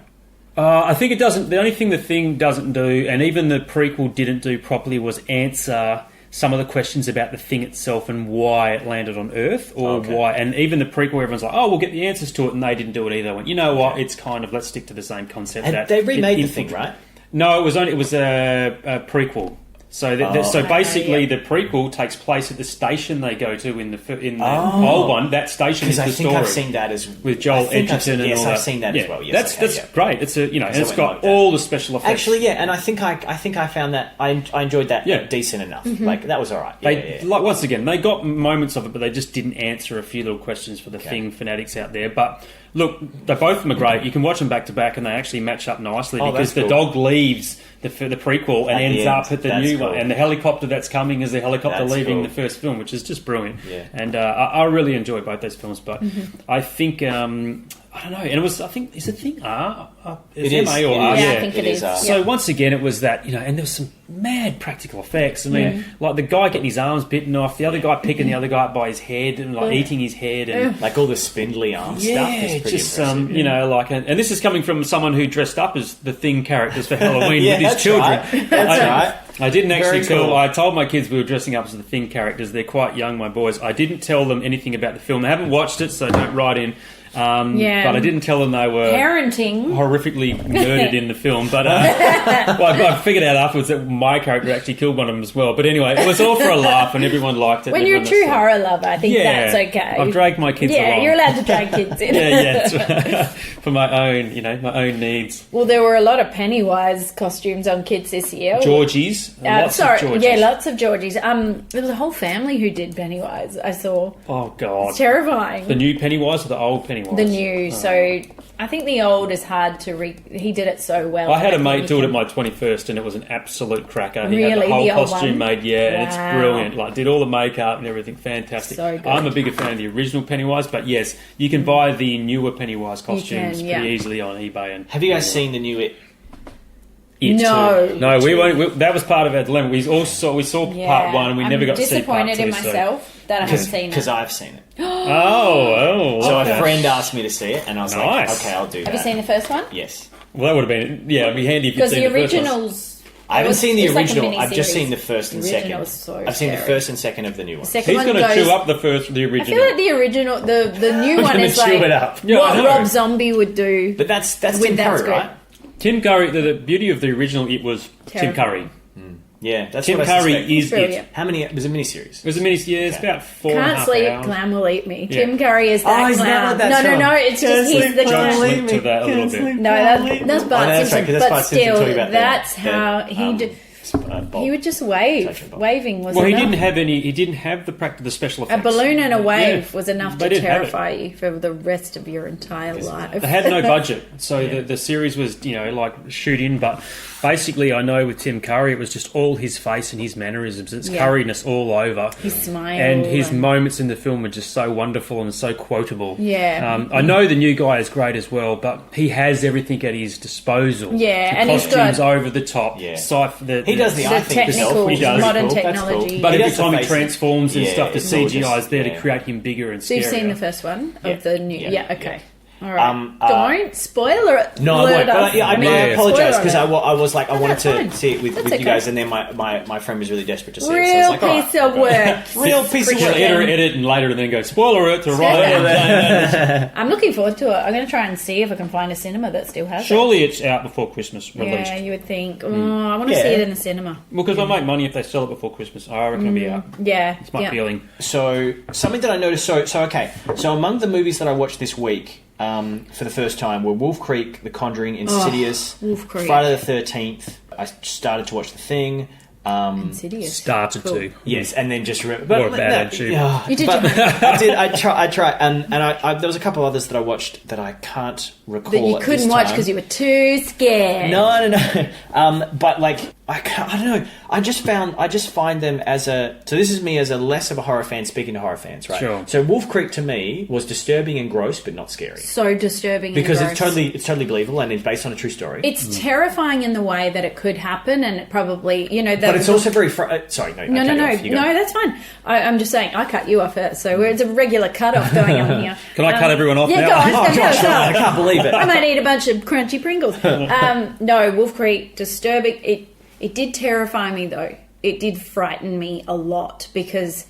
I think it doesn't. The only thing The Thing doesn't do, and even the prequel didn't do properly, was answer some of the questions about the thing itself and why it landed on Earth, or why. And even the prequel, everyone's like, "Oh, we'll get the answers to it," and they didn't do it either. I went, you know what? It's kind of let's stick to the same concept. And that they remade it- the thing, right? No, it was a prequel. So basically, yeah. the prequel takes place at the station they go to in the old one. That station is Because the I think story. I've seen that as With Joel I think I've Edgerton seen- and yes, all I've that. seen that Yeah, as well. Yes, that's great. It's and it's got all the special effects. Actually, yeah, and I think I found that I enjoyed that decent enough. Like that was all right. Yeah, Like once again, they got moments of it, but they just didn't answer a few little questions for the Thing fanatics out there. But look, they both of them are great. You can watch them back to back, and they actually match up nicely because the that's cool. dog leaves the prequel and At the ends end. up at the That's new cool. one, and the helicopter that's coming is the helicopter That's leaving cool. the first film, which is just brilliant. Yeah. And I really enjoy both those films, but I think. I don't know. And it was, I think, is it thing R? It is. MA or It R? is. Yeah, I think it is. So once again, it was that, and there was some mad practical effects. I mean, like the guy getting his arms bitten off, the other guy picking the other guy up by his head and like eating his head, and like all the spindly arm stuff is pretty just impressive. like, and this is coming from someone who dressed up as the Thing characters for Halloween with his that's children. right. That's right. I didn't actually Very cool. I told my kids we were dressing up as the Thing characters. They're quite young, my boys. I didn't tell them anything about the film. They haven't watched it, so don't write in. But I didn't tell them they were Parenting. horrifically murdered in the film. But I figured out afterwards that my character actually killed one of them as well. But anyway, it was all for a laugh, and everyone liked it. When you're a true horror lover, I think that's okay. I've dragged my kids along. Yeah, you're allowed to drag kids in. that's right. For my own, my own needs. Well, there were a lot of Pennywise costumes on kids this year. Georgies. Lots of Georgies. Yeah, lots of Georgies. There was a whole family who did Pennywise, I saw. Oh, God. It's terrifying. The new Pennywise or the old Pennywise? The new. So I think the old is hard to he did it so well. I had a mate do it at my 21st, and it was an absolute cracker. He had Really? the whole The old costume one? made, and it's Wow. brilliant. Like, did all the makeup and everything, fantastic. So good. I'm a bigger fan of the original Pennywise, but yes, you can buy the newer Pennywise costumes pretty easily on eBay. And Have you guys seen the new It? No. No, we won't. That was part of our dilemma. We saw part one, and we never got to see part two. I'm disappointed in myself that I haven't seen it. Because I've seen it. So A friend asked me to see it, and I was like, Nice. okay, I'll do that. Have you seen the first one? Yes. Well, that would have been it'd be handy if you'd Because seen the the first one. originals. I haven't seen the it's like a original. I've just mini-series. seen the first and The second. original is so I've seen the scary. first and second of the new one. Second He's one going to goes. chew up the original. I feel like the original, the new one gonna is chew like it up. Yeah, I what know. Rob Zombie would do. But that's With Tim that Curry, script. right? Tim Curry. The beauty of the original It was Tim Terrifying. Curry. Yeah, that's Tim what I Curry suspect. is Brilliant. it. How many? It was a miniseries. It was a mini. Yeah, it's about 4.5 Can't sleep, hours. clown will eat me. Yeah. Tim Curry is that Oh, is that clown. what that's no, from? it's just he's the Joke clown. linked to that a little bit. No, that's Bart that's right, Simpson. 'cause that's But Bart Simpson still, talking about that's the- how he would just wave. Touch Bob. Waving was Well, he enough. didn't have any. He didn't have the special A effects. balloon and a wave Yeah. was enough They to didn't have it. terrify you for the rest of your entire life. They had no budget, so the series was like shoot in. But basically, I know with Tim Curry, it was just all his face and his mannerisms. It's curryness all over. His smile and his moments in the film are just so wonderful and so quotable. Yeah. I know the new guy is great as well, but he has everything at his disposal. Yeah, the and he's costumes got- over the top. Yeah. He does the The eye thing technical, himself. He does. modern That's cool. technology. But He every does the time he face. transforms and Yeah, stuff, the it's CGI is gorgeous. there to Yeah. create him bigger and So you've scarier. seen the first one Yeah. of the new? Yeah. Yeah, okay. Yeah. All right. Don't spoiler it. No, I won't. But I apologise because I Spoiler was like, I No, wanted that's to fine. see it with That's you okay. guys, and then my friend was really desperate to see it. So I was Real like, all right, piece of work. Real piece of He'll work. edit and later and then go, spoiler it to right. I'm looking forward to it. I'm going to try and see if I can find a cinema that still has Surely it's out before Christmas it. released. Yeah, you would think. Oh, I want to Yeah. see it in the cinema. Well, because they'll make money if they sell it before Christmas. I reckon it'll be out. Yeah. It's my yeah. feeling. So something that I noticed. So among the movies that I watched this week for the first time were Wolf Creek, The Conjuring, Insidious, Wolf Creek. Friday the 13th. I started to watch The Thing. Insidious. Started Cool. to. Yes, and then just remember. What a bad attitude. You did But your- I did. I tried, and I there was a couple others that I watched that I can't recall. that you at couldn't this watch time. because you were too scared. No. But like, I don't know. I just find them as a. So this is me as a less of a horror fan speaking to horror fans, right? Sure. So Wolf Creek to me was disturbing and gross, but not scary So disturbing. because and it's gross. totally believable and it's based on a true story. It's terrifying in the way that it could happen, and it probably, but it's also very. Sorry, no. No, that's fine. I'm just saying, I cut you off first, so it's a regular cut-off going on here. Can I cut everyone off yeah, now? go on. Oh go, gosh, go. I can't believe it. I might eat a bunch of crunchy Pringles. No, Wolf Creek, disturbing. It did terrify me, though. It did frighten me a lot because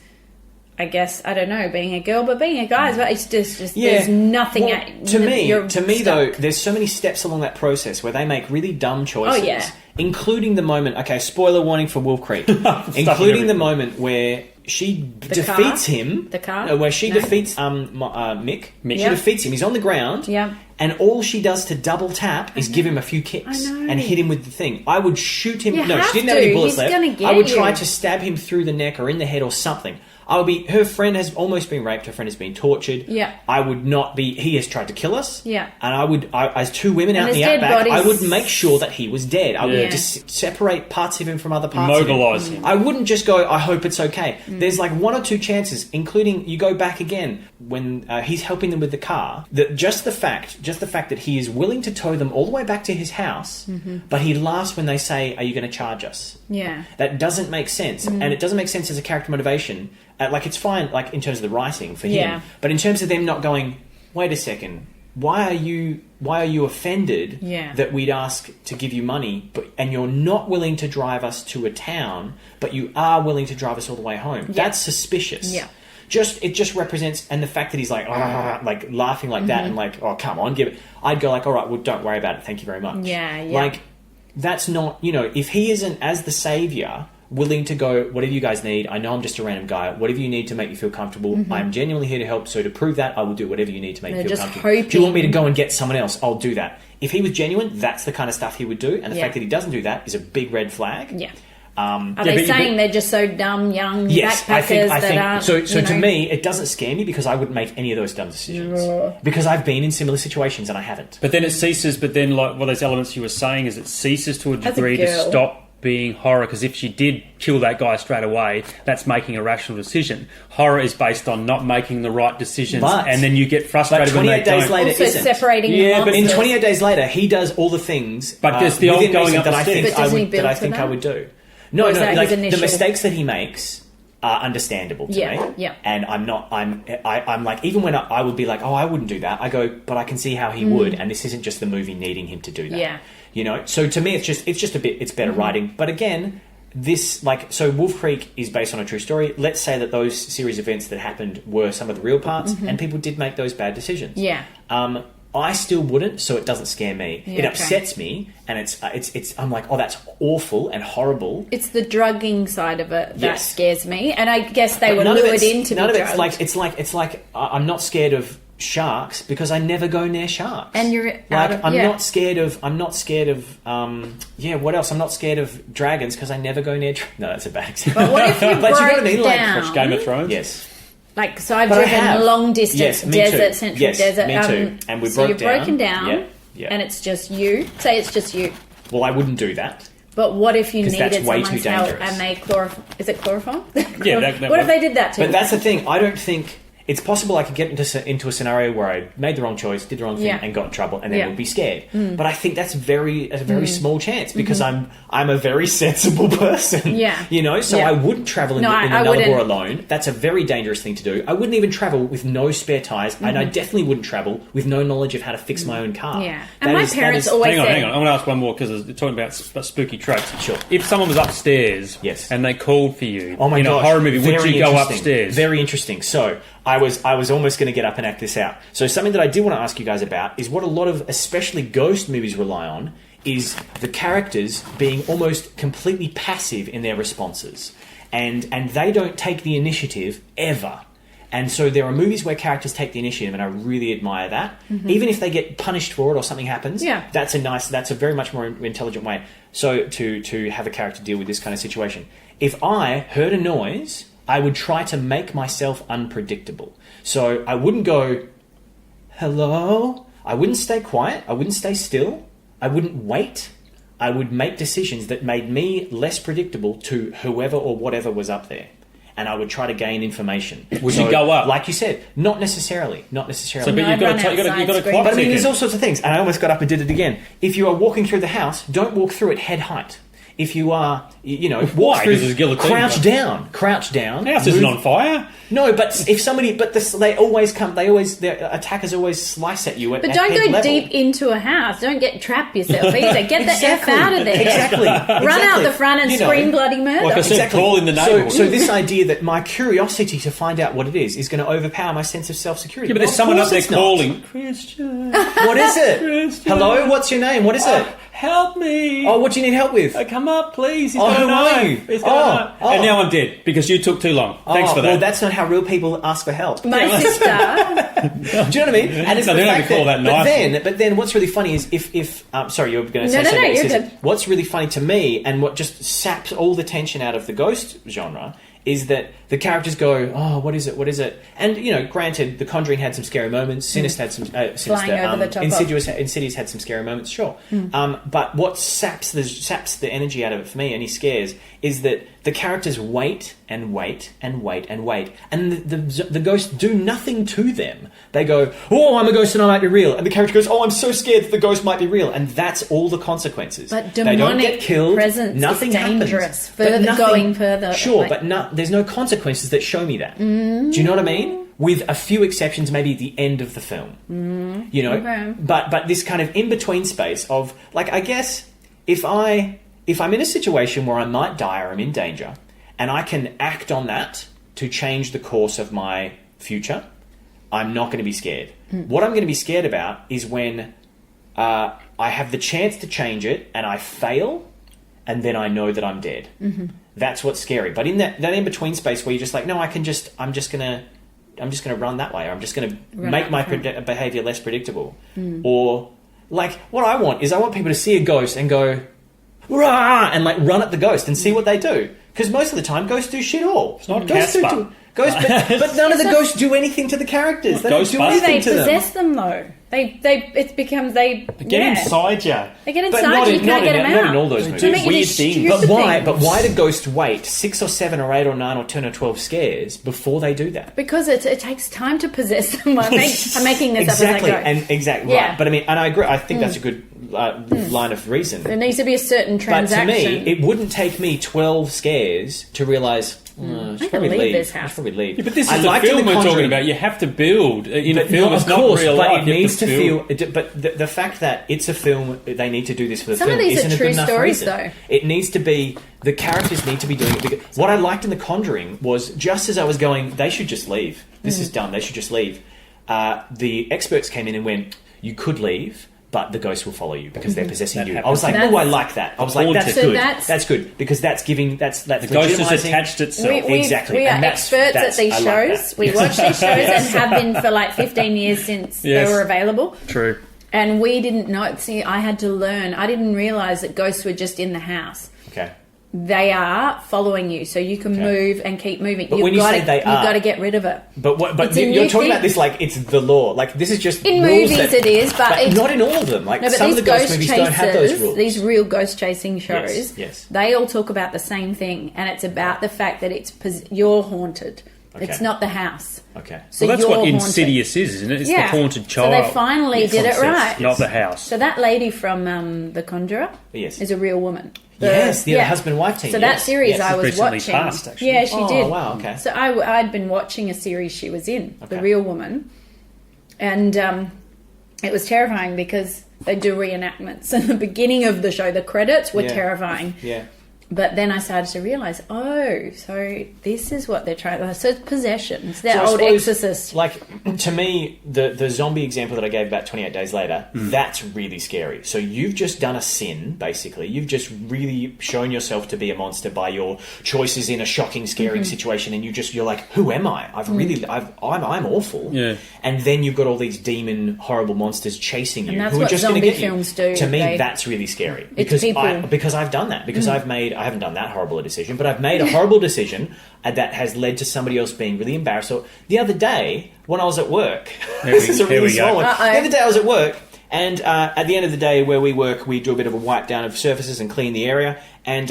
I guess, I don't know, being a girl, but being a guy as well, it's just there's nothing Well, at to me you're though, stuck. there's so many steps along that process where they make really dumb choices. Oh, yeah. Including the moment, okay, spoiler warning for Wolf Creek. Including everything. the moment where she defeats him. The car? No, where she No. defeats Mick. She Yeah. defeats him. He's on the ground. Yeah. And all she does to double tap is give him a few kicks I know. and hit him with the thing. I would shoot him. You No, have she didn't have to. any bullets He's left. gonna get I would try you. to stab him through the neck or in the head or something. Her friend has almost been raped. Her friend has been tortured. Yeah. I would not be. He has tried to kill us. Yeah. And as two women out in the there's dead outback, I bodies. would make sure that he was dead. I would just separate parts of him from other parts. Mobilise him. I wouldn't just go, I hope it's okay. There's like one or two chances, including you go back again when he's helping them with the car. That just the fact that he is willing to tow them all the way back to his house, but he laughs when they say, "Are you going to charge us?" Yeah. That doesn't make sense, and it doesn't make sense as a character motivation. Like it's fine, like in terms of the writing for him, but in terms of them not going, "Wait a second, why are you offended that we'd ask to give you money, and you're not willing to drive us to a town, but you are willing to drive us all the way home?" That's suspicious. Yeah. It just represents, and the fact that he's like laughing like that and like, "Oh, come on, give it." I'd go like, "All right, well, don't worry about it. Thank you very much." Yeah. Like, that's not, if he isn't as the savior willing to go, "Whatever you guys need, I know I'm just a random guy. Whatever you need to make you feel comfortable, I'm genuinely here to help. So to prove that, I will do whatever you need to make you feel comfortable. Do you want me to go and get someone else? I'll do that." If he was genuine, that's the kind of stuff he would do, and the fact that he doesn't do that is a big red flag. Yeah. Are they saying they're just so dumb, young backpackers I think, that aren't... So to me, it doesn't scare me because I wouldn't make any of those dumb decisions. Because I've been in similar situations and I haven't. But then it ceases, like those elements you were saying is it ceases to a degree to stop being horror, because if she did kill that guy straight away, that's making a rational decision. Horror is based on not making the right decisions, and then you get frustrated when they don't. 28 days later also isn't. separating the but in monsters. 28 days later, he does all the things But there's the old going up that the I think stairs. I think I would do. No, Or is that like his the initial- mistakes that he makes are understandable to me. Yeah. And I'm like, even when I would be like, "Oh, I wouldn't do that," I go, "But I can see how he would," and this isn't just the movie needing him to do that. Yeah. So to me, it's just a bit, it's better writing. But again, so Wolf Creek is based on a true story. Let's say that those series of events that happened were some of the real parts, and people did make those bad decisions. Yeah. I still wouldn't, so it doesn't scare me. Yeah, it upsets me, and it's. I'm like, "Oh, that's awful and horrible." It's the drugging side of it that scares me, and I guess they were none of lured in to be none of drugged. it's like I'm not scared of sharks because I never go near sharks. And you're I'm not scared of what else? I'm not scared of dragons because I never go near. No, that's a bad example. But what if you But you know what I mean? Like, down? Watch Game of Thrones? Yes. Like, so I've But I driven have. long distance, Yes, me desert, too. central Yes, desert. me too. And we so broke you're broken down. down, Yeah. and it's just you. Say it's just you. Well, I wouldn't do that. But what if you 'Cause needed that's way someone's too help dangerous. and they Is it chloroform? Yeah, that what if they did that to But you? that's the thing. I don't think it's possible I could get into a scenario where I made the wrong choice, did the wrong thing, and got in trouble, and then would be scared. But I think that's a very small chance because I'm a very sensible person. Yeah. So I wouldn't travel in the I Nullarbor wouldn't. alone. That's a very dangerous thing to do. I wouldn't even travel with no spare tires, and I definitely wouldn't travel with no knowledge of how to fix my own car. Yeah. And my parents always Hang on. said... I want to ask one more because we're talking about spooky tropes. Sure. If someone was upstairs and they called for you in a horror movie, would very you go interesting. upstairs? Very interesting. So I was almost going to get up and act this out. So something that I did want to ask you guys about is what a lot of, especially ghost movies, rely on is the characters being almost completely passive in their responses. And they don't take the initiative ever. And so there are movies where characters take the initiative, and I really admire that. Even if they get punished for it or something happens, that's a very much more intelligent way. So to have a character deal with this kind of situation. If I heard a noise, I would try to make myself unpredictable. So I wouldn't go, "Hello?" I wouldn't stay quiet. I wouldn't stay still. I wouldn't wait. I would make decisions that made me less predictable to whoever or whatever was up there. And I would try to gain information. Would you go up? Like you said, not necessarily. So, but No, you've I'd got run a clock outside, But I mean, ticket. there's all sorts of things. And I almost got up and did it again. If you are walking through the house, don't walk through it head height. If you are, walk Why? through, 'Cause there's guillotine. crouch down. The house isn't on fire. No, but if somebody, their attackers always slice at you at But at don't head go level. deep into a house. Don't trap yourself either. Get the F out of there. Exactly. Run out the front and scream bloody murder. Like I said, Exactly. crawl in the neighbourhood. So this idea that my curiosity to find out what it is going to overpower my sense of self-security. Yeah, but there's Of someone up course there it's not. calling, Christian, What is it? Christian. Hello, what's your name? What is it? Help me. Oh, what do you need help with? Come up, please. He's Oh, got a who are knife. you? He's got a knife. Oh. And now I'm dead because you took too long. Thanks for that. Well, that's not how real people ask for help. My sister. Do you know what I mean? And it's So the they don't fact call that knife. But then what's really funny is if sorry, you were going to say No, something. you're It says, good. what's really funny to me and what just saps all the tension out of the ghost genre is that the characters go, oh, what is it? What is it? And, you know, granted, The Conjuring had some scary moments. Sinister had some... Insidious had some scary moments, sure. But what saps the energy out of it for me, any scares, is that the characters wait and wait and wait and wait. And the ghosts do nothing to them. They go, oh, I'm a ghost and I might be real. And the character goes, oh, I'm so scared that the ghost might be real. And that's all the consequences. But they don't get killed. Presence nothing is dangerous. Happens. Going further. Sure, but there's no consequences that show me that. Do you know what I mean? With a few exceptions, maybe at the end of the film. You know? Okay. But this kind of in-between space of, like, I guess, if I'm in a situation where I might die or I'm in danger, and I can act on that to change the course of my future, I'm not going to be scared. What I'm going to be scared about is when I have the chance to change it and I fail, and then I know that I'm dead. That's what's scary. But in that in-between space where you're just like, no, I'm just gonna run that way, or I'm just gonna make my behavior less predictable. Or, like, what I want people to see a ghost and go, rah, and, like, run at the ghost and see what they do. Because most of the time, ghosts do shit all. It's not Casper. But none of the ghosts do anything to the characters. They don't do anything to them. They possess them, though. They get inside you. They get inside you. You can't get them out. Not in all those movies. Weird things. But why? But why do ghosts wait 6 or 7 or 8 or 9 or 10 or 12 scares before they do that? Because it takes time to possess them. I'm making this up as I go. Exactly. Yeah. Right. But I mean, and I agree. I think that's a good line of reason. There needs to be a certain transaction. But to me, it wouldn't take me 12 scares to realise, I should probably leave this house. I should probably leave. Yeah, but this is the film we're talking about. You have to build in a film. It's not real life. But it needs to feel. But the fact that it's a film, they need to do this for the film. Some of these isn't are a true good enough stories, reason. though. It needs to be. The characters need to be doing it. Because what I liked in The Conjuring was just as I was going, they should just leave. This is done. They should just leave. The experts came in and went, you could leave, but the ghost will follow you because they're possessing you. I was like, I like that. I was like, that's good. That's good because that's the ghost has attached itself. Exactly. We are experts at these shows. We watch these shows and have been for like 15 years since they were available. True. And we didn't know. See, I had to learn. I didn't realise that ghosts were just in the house. Okay. They are following you, so you can move and keep moving. But when you say they are, you've got to get rid of it. But you're talking about this like it's the law. Like this is just in rules movies. It is, but not in all of them. Like some of the ghost movies don't have those rules. These real ghost chasing shows, yes, they all talk about the same thing, and it's about the fact that you're haunted. Okay. It's not the house. Okay. So that's what Insidious is, isn't it? It's the haunted child. So they finally did it right. Not the house. So that lady from The Conjurer is a real woman. The husband-wife team. So that series I was watching. Passed, actually. Yeah, she did. Oh, wow, okay. So I'd been watching a series she was in, The Real Woman. And it was terrifying because they do reenactments. And the beginning of the show, the credits were terrifying. Yeah. But then I started to realise, so this is what they're trying... So it's possession. It's their old exorcist. Like, to me, the zombie example that I gave about 28 Days Later, that's really scary. So you've just done a sin, basically. You've just really shown yourself to be a monster by your choices in a shocking, scary situation, and you're like, who am I? I'm awful. Yeah. And then you've got all these demon, horrible monsters chasing you, and that's who are what just going to zombie get films you. do. To me, that's really scary. Because I've done that. Because I haven't done that horrible a decision, but I've made a horrible decision that has led to somebody else being really embarrassed. So the other day, when I was at work, this is a really small one. The other day I was at work, and at the end of the day where we work, we do a bit of a wipe down of surfaces and clean the area. And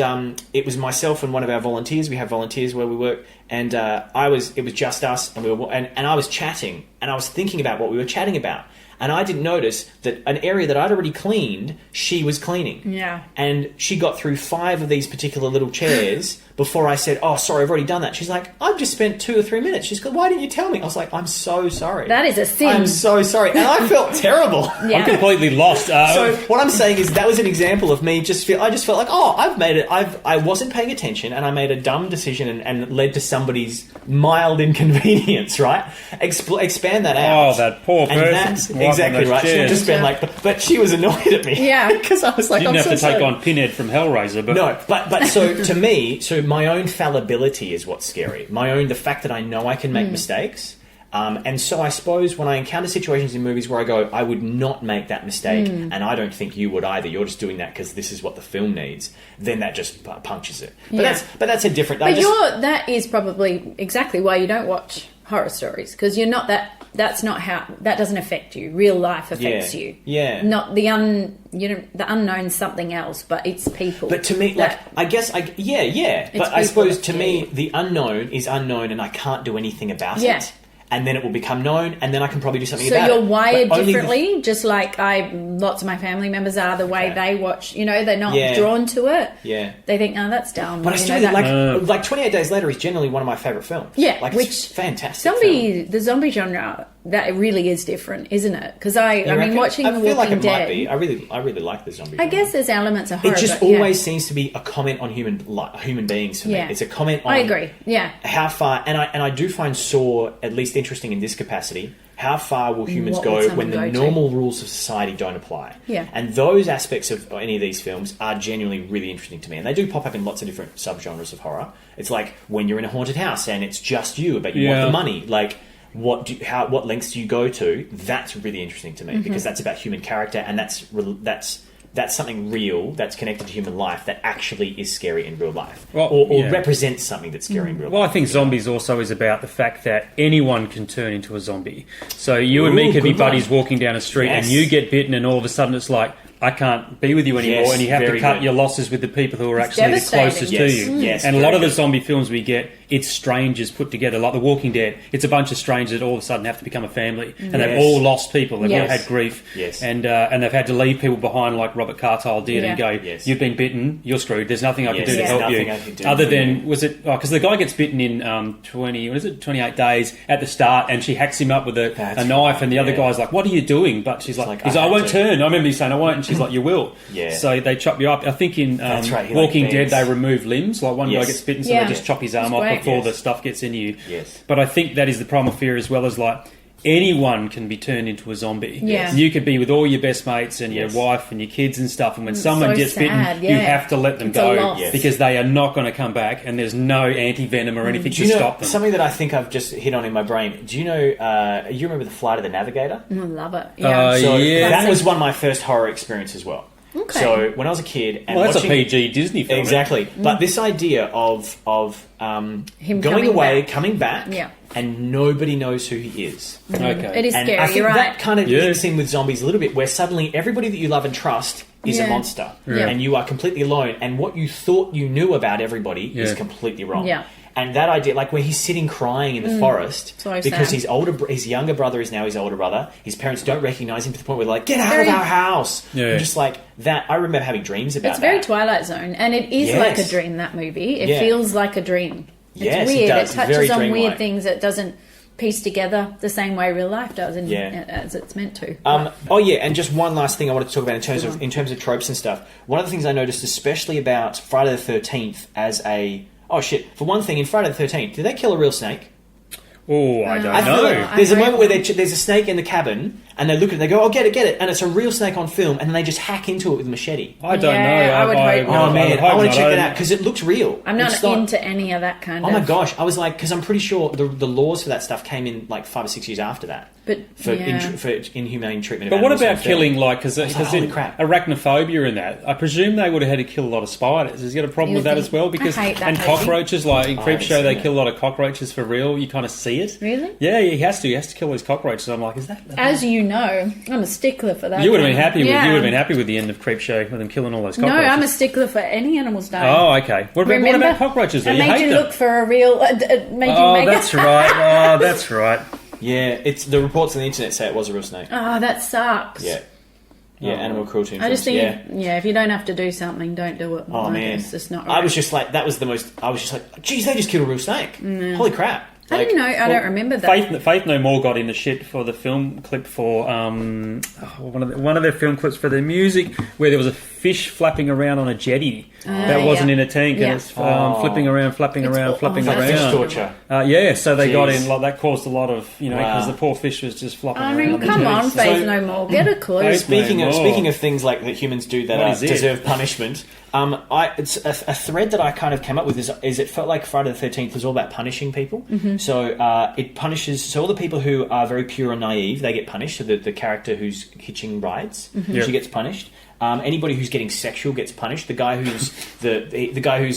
it was myself and one of our volunteers. We have volunteers where we work, and it was just us, and I was chatting, and I was thinking about what we were chatting about. And I didn't notice that an area that I'd already cleaned, she was cleaning. Yeah. And she got through 5 of these particular little chairs before I said, oh, sorry, I've already done that. She's like, I've just spent 2 or 3 minutes. She's like, why didn't you tell me? I was like, I'm so sorry. That is a sin. I'm so sorry. And I felt terrible. Yeah. I'm completely lost. So what I'm saying is that was an example of me I just felt like, oh, I've made it. I wasn't paying attention and I made a dumb decision and led to somebody's mild inconvenience, right? Expand that out. Oh, that poor person. And that's exactly right. She had just been like, but she was annoyed at me. Yeah. Because I was like, you didn't I'm have so to take sorry. on Pinhead from Hellraiser. But... No, but so to me, my own fallibility is what's scary. The fact that I know I can make mistakes. And so I suppose when I encounter situations in movies where I go, I would not make that mistake, and I don't think you would either. You're just doing that because this is what the film needs. Then that just punctures it. But that's a different. But that is probably exactly why you don't watch horror stories, because you're not that. That's not how. That doesn't affect you. Real life affects you. Yeah. Not the the unknown's something else, but it's people. But to me, But I suppose to me, the unknown is unknown, and I can't do anything about it. And then it will become known, and then I can probably do something about it. So you're wired differently, just like lots of my family members are, the way they watch, they're not drawn to it. Yeah. They think, oh, that's dumb. But I still like 28 Days Later is generally one of my favourite films. Yeah. Like, which it's fantastic. The zombie genre, that really is different, isn't it? Because watching The Walking Dead. Might be. I really like the zombie genre. I guess there's elements of horror. It just always seems to be a comment on human beings for me. It's a comment on... I agree, how far... And I do find Saw at least interesting in this capacity. How far will humans go when the normal rules of society don't apply? Yeah. And those aspects of any of these films are genuinely really interesting to me. And they do pop up in lots of different subgenres of horror. It's like when you're in a haunted house and it's just you, but you want the money. Like... What lengths do you go to? That's really interesting to me because that's about human character, and that's something real that's connected to human life that actually is scary in real life, or represents something that's scary in real life. Well, I think zombies also is about the fact that anyone can turn into a zombie. So you and me could be buddies walking down a street, and you get bitten, and all of a sudden it's like, I can't be with you anymore, and you have to cut your losses with the people who are actually the closest to you. Yes, and a lot of the zombie films we get, it's strangers put together, like The Walking Dead. It's a bunch of strangers that all of a sudden have to become a family, and they've all lost people. They've all had grief, and they've had to leave people behind, like Robert Cartyle did, and go, "You've been bitten, you're screwed. There's nothing I can do to help you." Other than because the guy gets bitten in 28 days at the start, and she hacks him up with a knife, and the other guy's like, "What are you doing?" But she's like, "I won't turn." I remember you saying, "I won't," and she's like, "You will." So they chop you up. I think in Walking Dead they remove limbs. Like one guy gets bitten, so they just chop his arm off before the stuff gets in you. But I think that is the primal fear, as well as like anyone can be turned into a zombie. You could be with all your best mates and your wife and your kids and stuff, and when someone gets bitten, you have to let them go because they are not going to come back, and there's no anti-venom or anything to stop them. Something that I think I've just hit on in my brain. Do you know? You remember The Flight of the Navigator? I love it. That was one of my first horror experiences as well. Okay. So when I was a kid, and that's a PG Disney film, exactly. But this idea of him going away, coming back, and nobody knows who he is. Okay, it is scary. I think that kind of links in with zombies a little bit, where suddenly everybody that you love and trust is a monster, and you are completely alone. And what you thought you knew about everybody is completely wrong. Yeah. And that idea, like where he's sitting crying in the forest because his younger brother is now his older brother. His parents don't recognise him to the point where they're like, "Get out of our house!" And just like that, I remember having dreams about. It's very Twilight Zone, and it is like a dream. That movie, it feels like a dream. It's weird. It touches on weird things that doesn't piece together the same way real life does, and as it's meant to. And just one last thing I wanted to talk about in terms of tropes and stuff. One of the things I noticed, especially about Friday the 13th, as a for one thing, in Friday the 13th, did they kill a real snake? Oh, I don't know. There's a moment where there's a snake in the cabin, and they look at it and they go, "Oh, get it," and it's a real snake on film, and then they just hack into it with a machete. I don't know. I would hope not. Oh man, I want to check that out because it looks real. I'm not into any of that kind of... Oh my gosh, I was like, because I'm pretty sure the laws for that stuff came in like 5 or 6 years after that. But for inhumane treatment. But what about killing, like, because holy crap, arachnophobia in that? I presume they would have had to kill a lot of spiders. Has he got a problem with that as well? Because and cockroaches, like in Creepshow, they kill a lot of cockroaches for real. You kind of see it. Really? Yeah, he has to. He has to kill these cockroaches. I'm like, is that? As you know, I'm a stickler for that. You would have been happy with. You would have been happy with the end of Creepshow with them killing all those cockroaches. No, I'm a stickler for any animals dying. Oh, okay. What about cockroaches? Though? I made you look for a real. That's right. Oh, that's right. Yeah, it's the reports on the internet say it was a real snake. Oh, that sucks. Yeah, animal cruelty. I just think, if you don't have to do something, don't do it. Oh man, it's just not right. I was just like, geez, they just killed a real snake. Holy crap. I didn't know. I don't remember that. Faith No More got in the shit for the film clip for one of their film clips for their music, where there was a fish flapping around on a jetty that wasn't in a tank, and it's flipping around, flapping around. Fish torture. So they got in, that caused a lot of, because the poor fish was just flopping around. I mean, come on, Fave no more. Get a clue. Speaking of things like that humans do that deserve punishment, it's a thread that I kind of came up with is it felt like Friday the 13th was all about punishing people. Mm-hmm. So it punishes. So all the people who are very pure and naive, they get punished. So the character who's hitching rides, she gets punished. Anybody who's getting sexual gets punished. The guy who's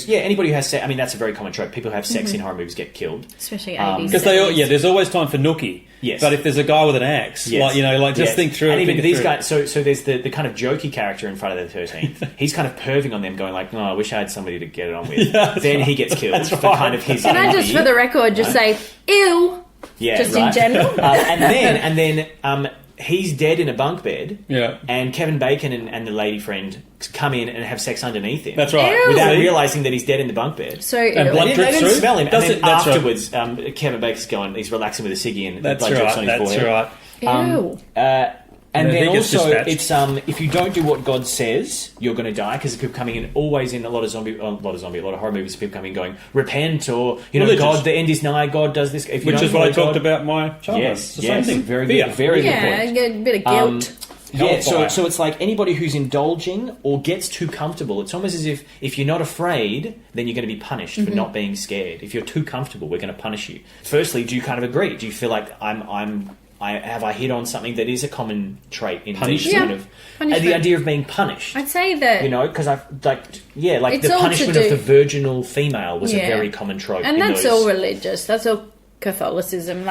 anybody who has sex. I mean, that's a very common trope. People who have sex in horror movies get killed, especially 80s. Because there's always time for nookie. Yes, but if there's a guy with an axe, just think through. And it. Even these guys. So there's the kind of jokey character in Friday the 13th. He's kind of perving on them, going like, "No, I wish I had somebody to get it on with." Then he gets killed for kind of his. Can I just, for the record, just say, "Ew"? Yeah, just right. in general. and then he's dead in a bunk bed. Yeah. And Kevin Bacon and the lady friend come in and have sex underneath him. That's right. Ew. Without realising that he's dead in the bunk bed. So and blood they drips didn't through? smell him. Does And then it? That's afterwards, Kevin Bacon's going, he's relaxing with a ciggy and the blood drips on his forehead. Right. Ew. And And then he gets also, dispatched. it's if you don't do what God says, you're going to die. Because people coming in, always in a lot of horror movies, people coming in going, repent, or Religious. God, the end is nigh. God does this. If you Which don't is what I follow talked God- about my childhood. Yes, It's the same thing. very Fear. good, very good Yeah, point. a bit of guilt. So it's like anybody who's indulging or gets too comfortable. It's almost as if you're not afraid, then you're going to be punished for not being scared. If you're too comfortable, we're going to punish you. Firstly, do you kind of agree? Do you feel like I hit on something that is a common trait in these kind of the idea of being punished? I'd say that because I've It's the all punishment to of do- the virginal female was a Yeah. very common trope, and in that's those. all religious. That's all Catholicism. And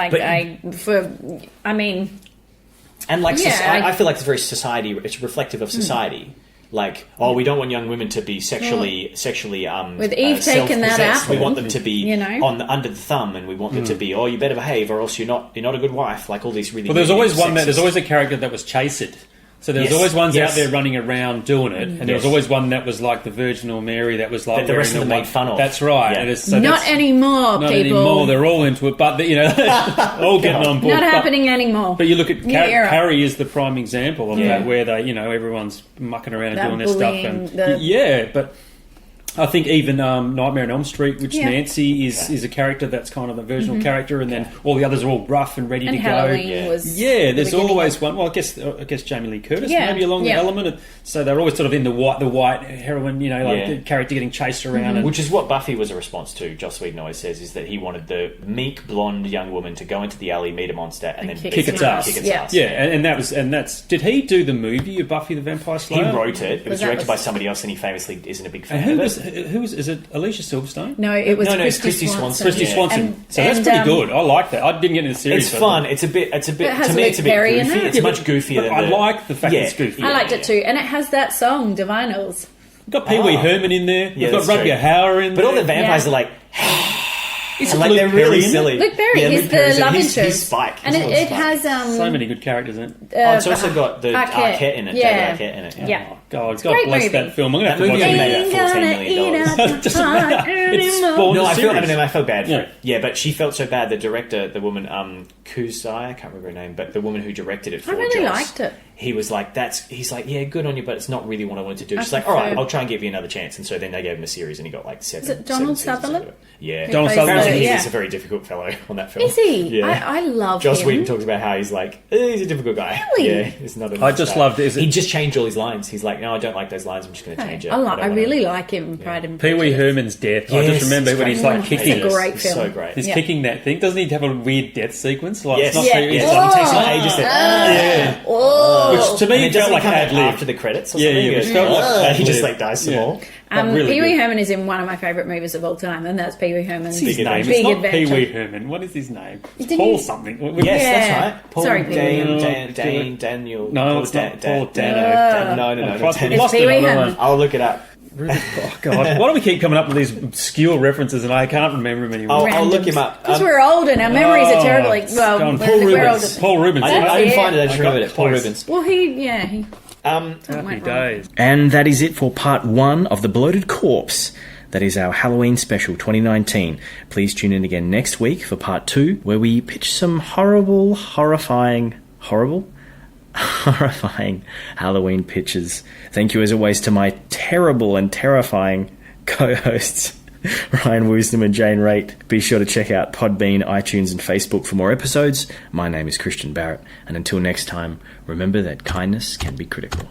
like, Yeah, I feel like it's very society. It's reflective of society. Like, we don't want young women to be sexually with Eve taking that self-possessed. apple, We want them to be under the thumb, and we want them to be. You better behave, or else you're not a good wife. Like all these really. Well, there's always sexist- there's always a character that was chastened. So there was always ones out there running around doing it, and there was always one that was like the Virgin or Mary that was like that the rest of them white. made fun of. That's right. Yeah. And so not anymore, not people. anymore. They're all into it, but all getting on board. Not happening anymore. But you look at New era. Carrie is the prime example of that, where they, everyone's mucking around and doing their stuff, and but. I think even Nightmare on Elm Street, which Nancy is a character that's kind of a virginal character, and then all the others are all rough and ready to Halloween go. was There's always one. Well, I guess Jamie Lee Curtis maybe along the element. So they're always sort of in the white heroine, the character getting chased around, and, which is what Buffy was a response to. Joss Whedon always says is that he wanted the meek blonde young woman to go into the alley, meet a monster, and then kick its ass. And that's. Did he do the movie of Buffy the Vampire Slayer? He wrote it. It was directed by somebody else, and he famously isn't a big fan And of it. who is it? Alicia Silverstone? No, it was it's Christy Swanson. Christy Swanson. So that's pretty good. I like that. I didn't get into the series. It's fun. It's a bit. It has To me, Luke it's a bit Perry in goofy. it. It's much goofier than I like the fact it's goofy. I liked it too, and it has that song, Divinals. We've got Pee Wee Herman in there. We've got that's Rutger true. Hauer in there. But all the vampires are like. It's like they're really silly. Luke Perry, he's Luke Perry's the love he's interest. Spike. And He's it Spike. has so many good characters in it. It's also got the Arquette. Arquette in it. Yeah. David Arquette in it. Yeah. Oh, God Great bless movie. that film. I'm going to have That to movie watch made it. about $14 million. Doesn't matter. It's spawned No, a I series. felt bad for Yeah. it. Yeah, but she felt so bad. The director, the woman, Kusai, I can't remember her name, but the woman who directed it for I really Joss, liked it. He was like, he's like, yeah, good on you, but it's not really what I wanted to do. She's like, prefer- all right, I'll try and give you another chance. And so then they gave him a series, and he got like seven. Is it Donald seven seasons Sutherland? out of it. Yeah, Donald Sutherland. Apparently Yeah. he's a very difficult fellow on that film. Is he? Yeah. I love Joss him. Whedon talks about how he's like, he's a difficult guy. Really? Yeah, he's not a I just loved it. He just changed all his lines. He's like, no, I don't like those lines. I'm just going to change it. I really like him. Pride and Pee Wee Prejudice. Herman's death. I Yes, just remember it's when he's great. like kicking It's a great It's film. so great. He's Yeah. kicking that thing. Doesn't he have a weird death sequence? Like, Yes. it's not Yeah. very- Yes, it's he like- takes on ages. yeah. Oh. Which to And me it felt doesn't like come ad out lib. after the credits. Or Yeah, something. yeah, He which goes, felt like "Ugh," ad he just lib. like dies some Yeah. more. Really Pee Wee good. Herman is in one of my favourite movies of all time, and that's Pee Wee Herman's His name. Big It's not Adventure. Pee Wee Herman. What is his name? It's Didn't Paul he- something. Yes, Yeah. that's right. Paul Sorry, Pee Wee. Daniel. No, Paul it's not Paul Dano. No. I've Daniel. lost Pee it Wee on that Herman. one. I'll look it up. Oh God! Why do we keep coming up with these obscure references and I can't remember them anymore? I'll look him up. Because we're old and our memories are terrible. Like, well, Go on, we're older. Paul Rubens. I didn't find it. I just I got remembered it. Paul close. Rubens. Well, he Happy went days. And that is it for part 1 of The Bloated Corpse. That is our Halloween special 2019. Please tune in again next week for part 2, where we pitch some horrible, horrifying Halloween pictures. Thank you, as always, to my terrible and terrifying co-hosts, Ryan Woosnam and Jane Raitt. Be sure to check out Podbean, iTunes and Facebook for more episodes. My name is Christian Barrett, and until next time, remember that kindness can be critical.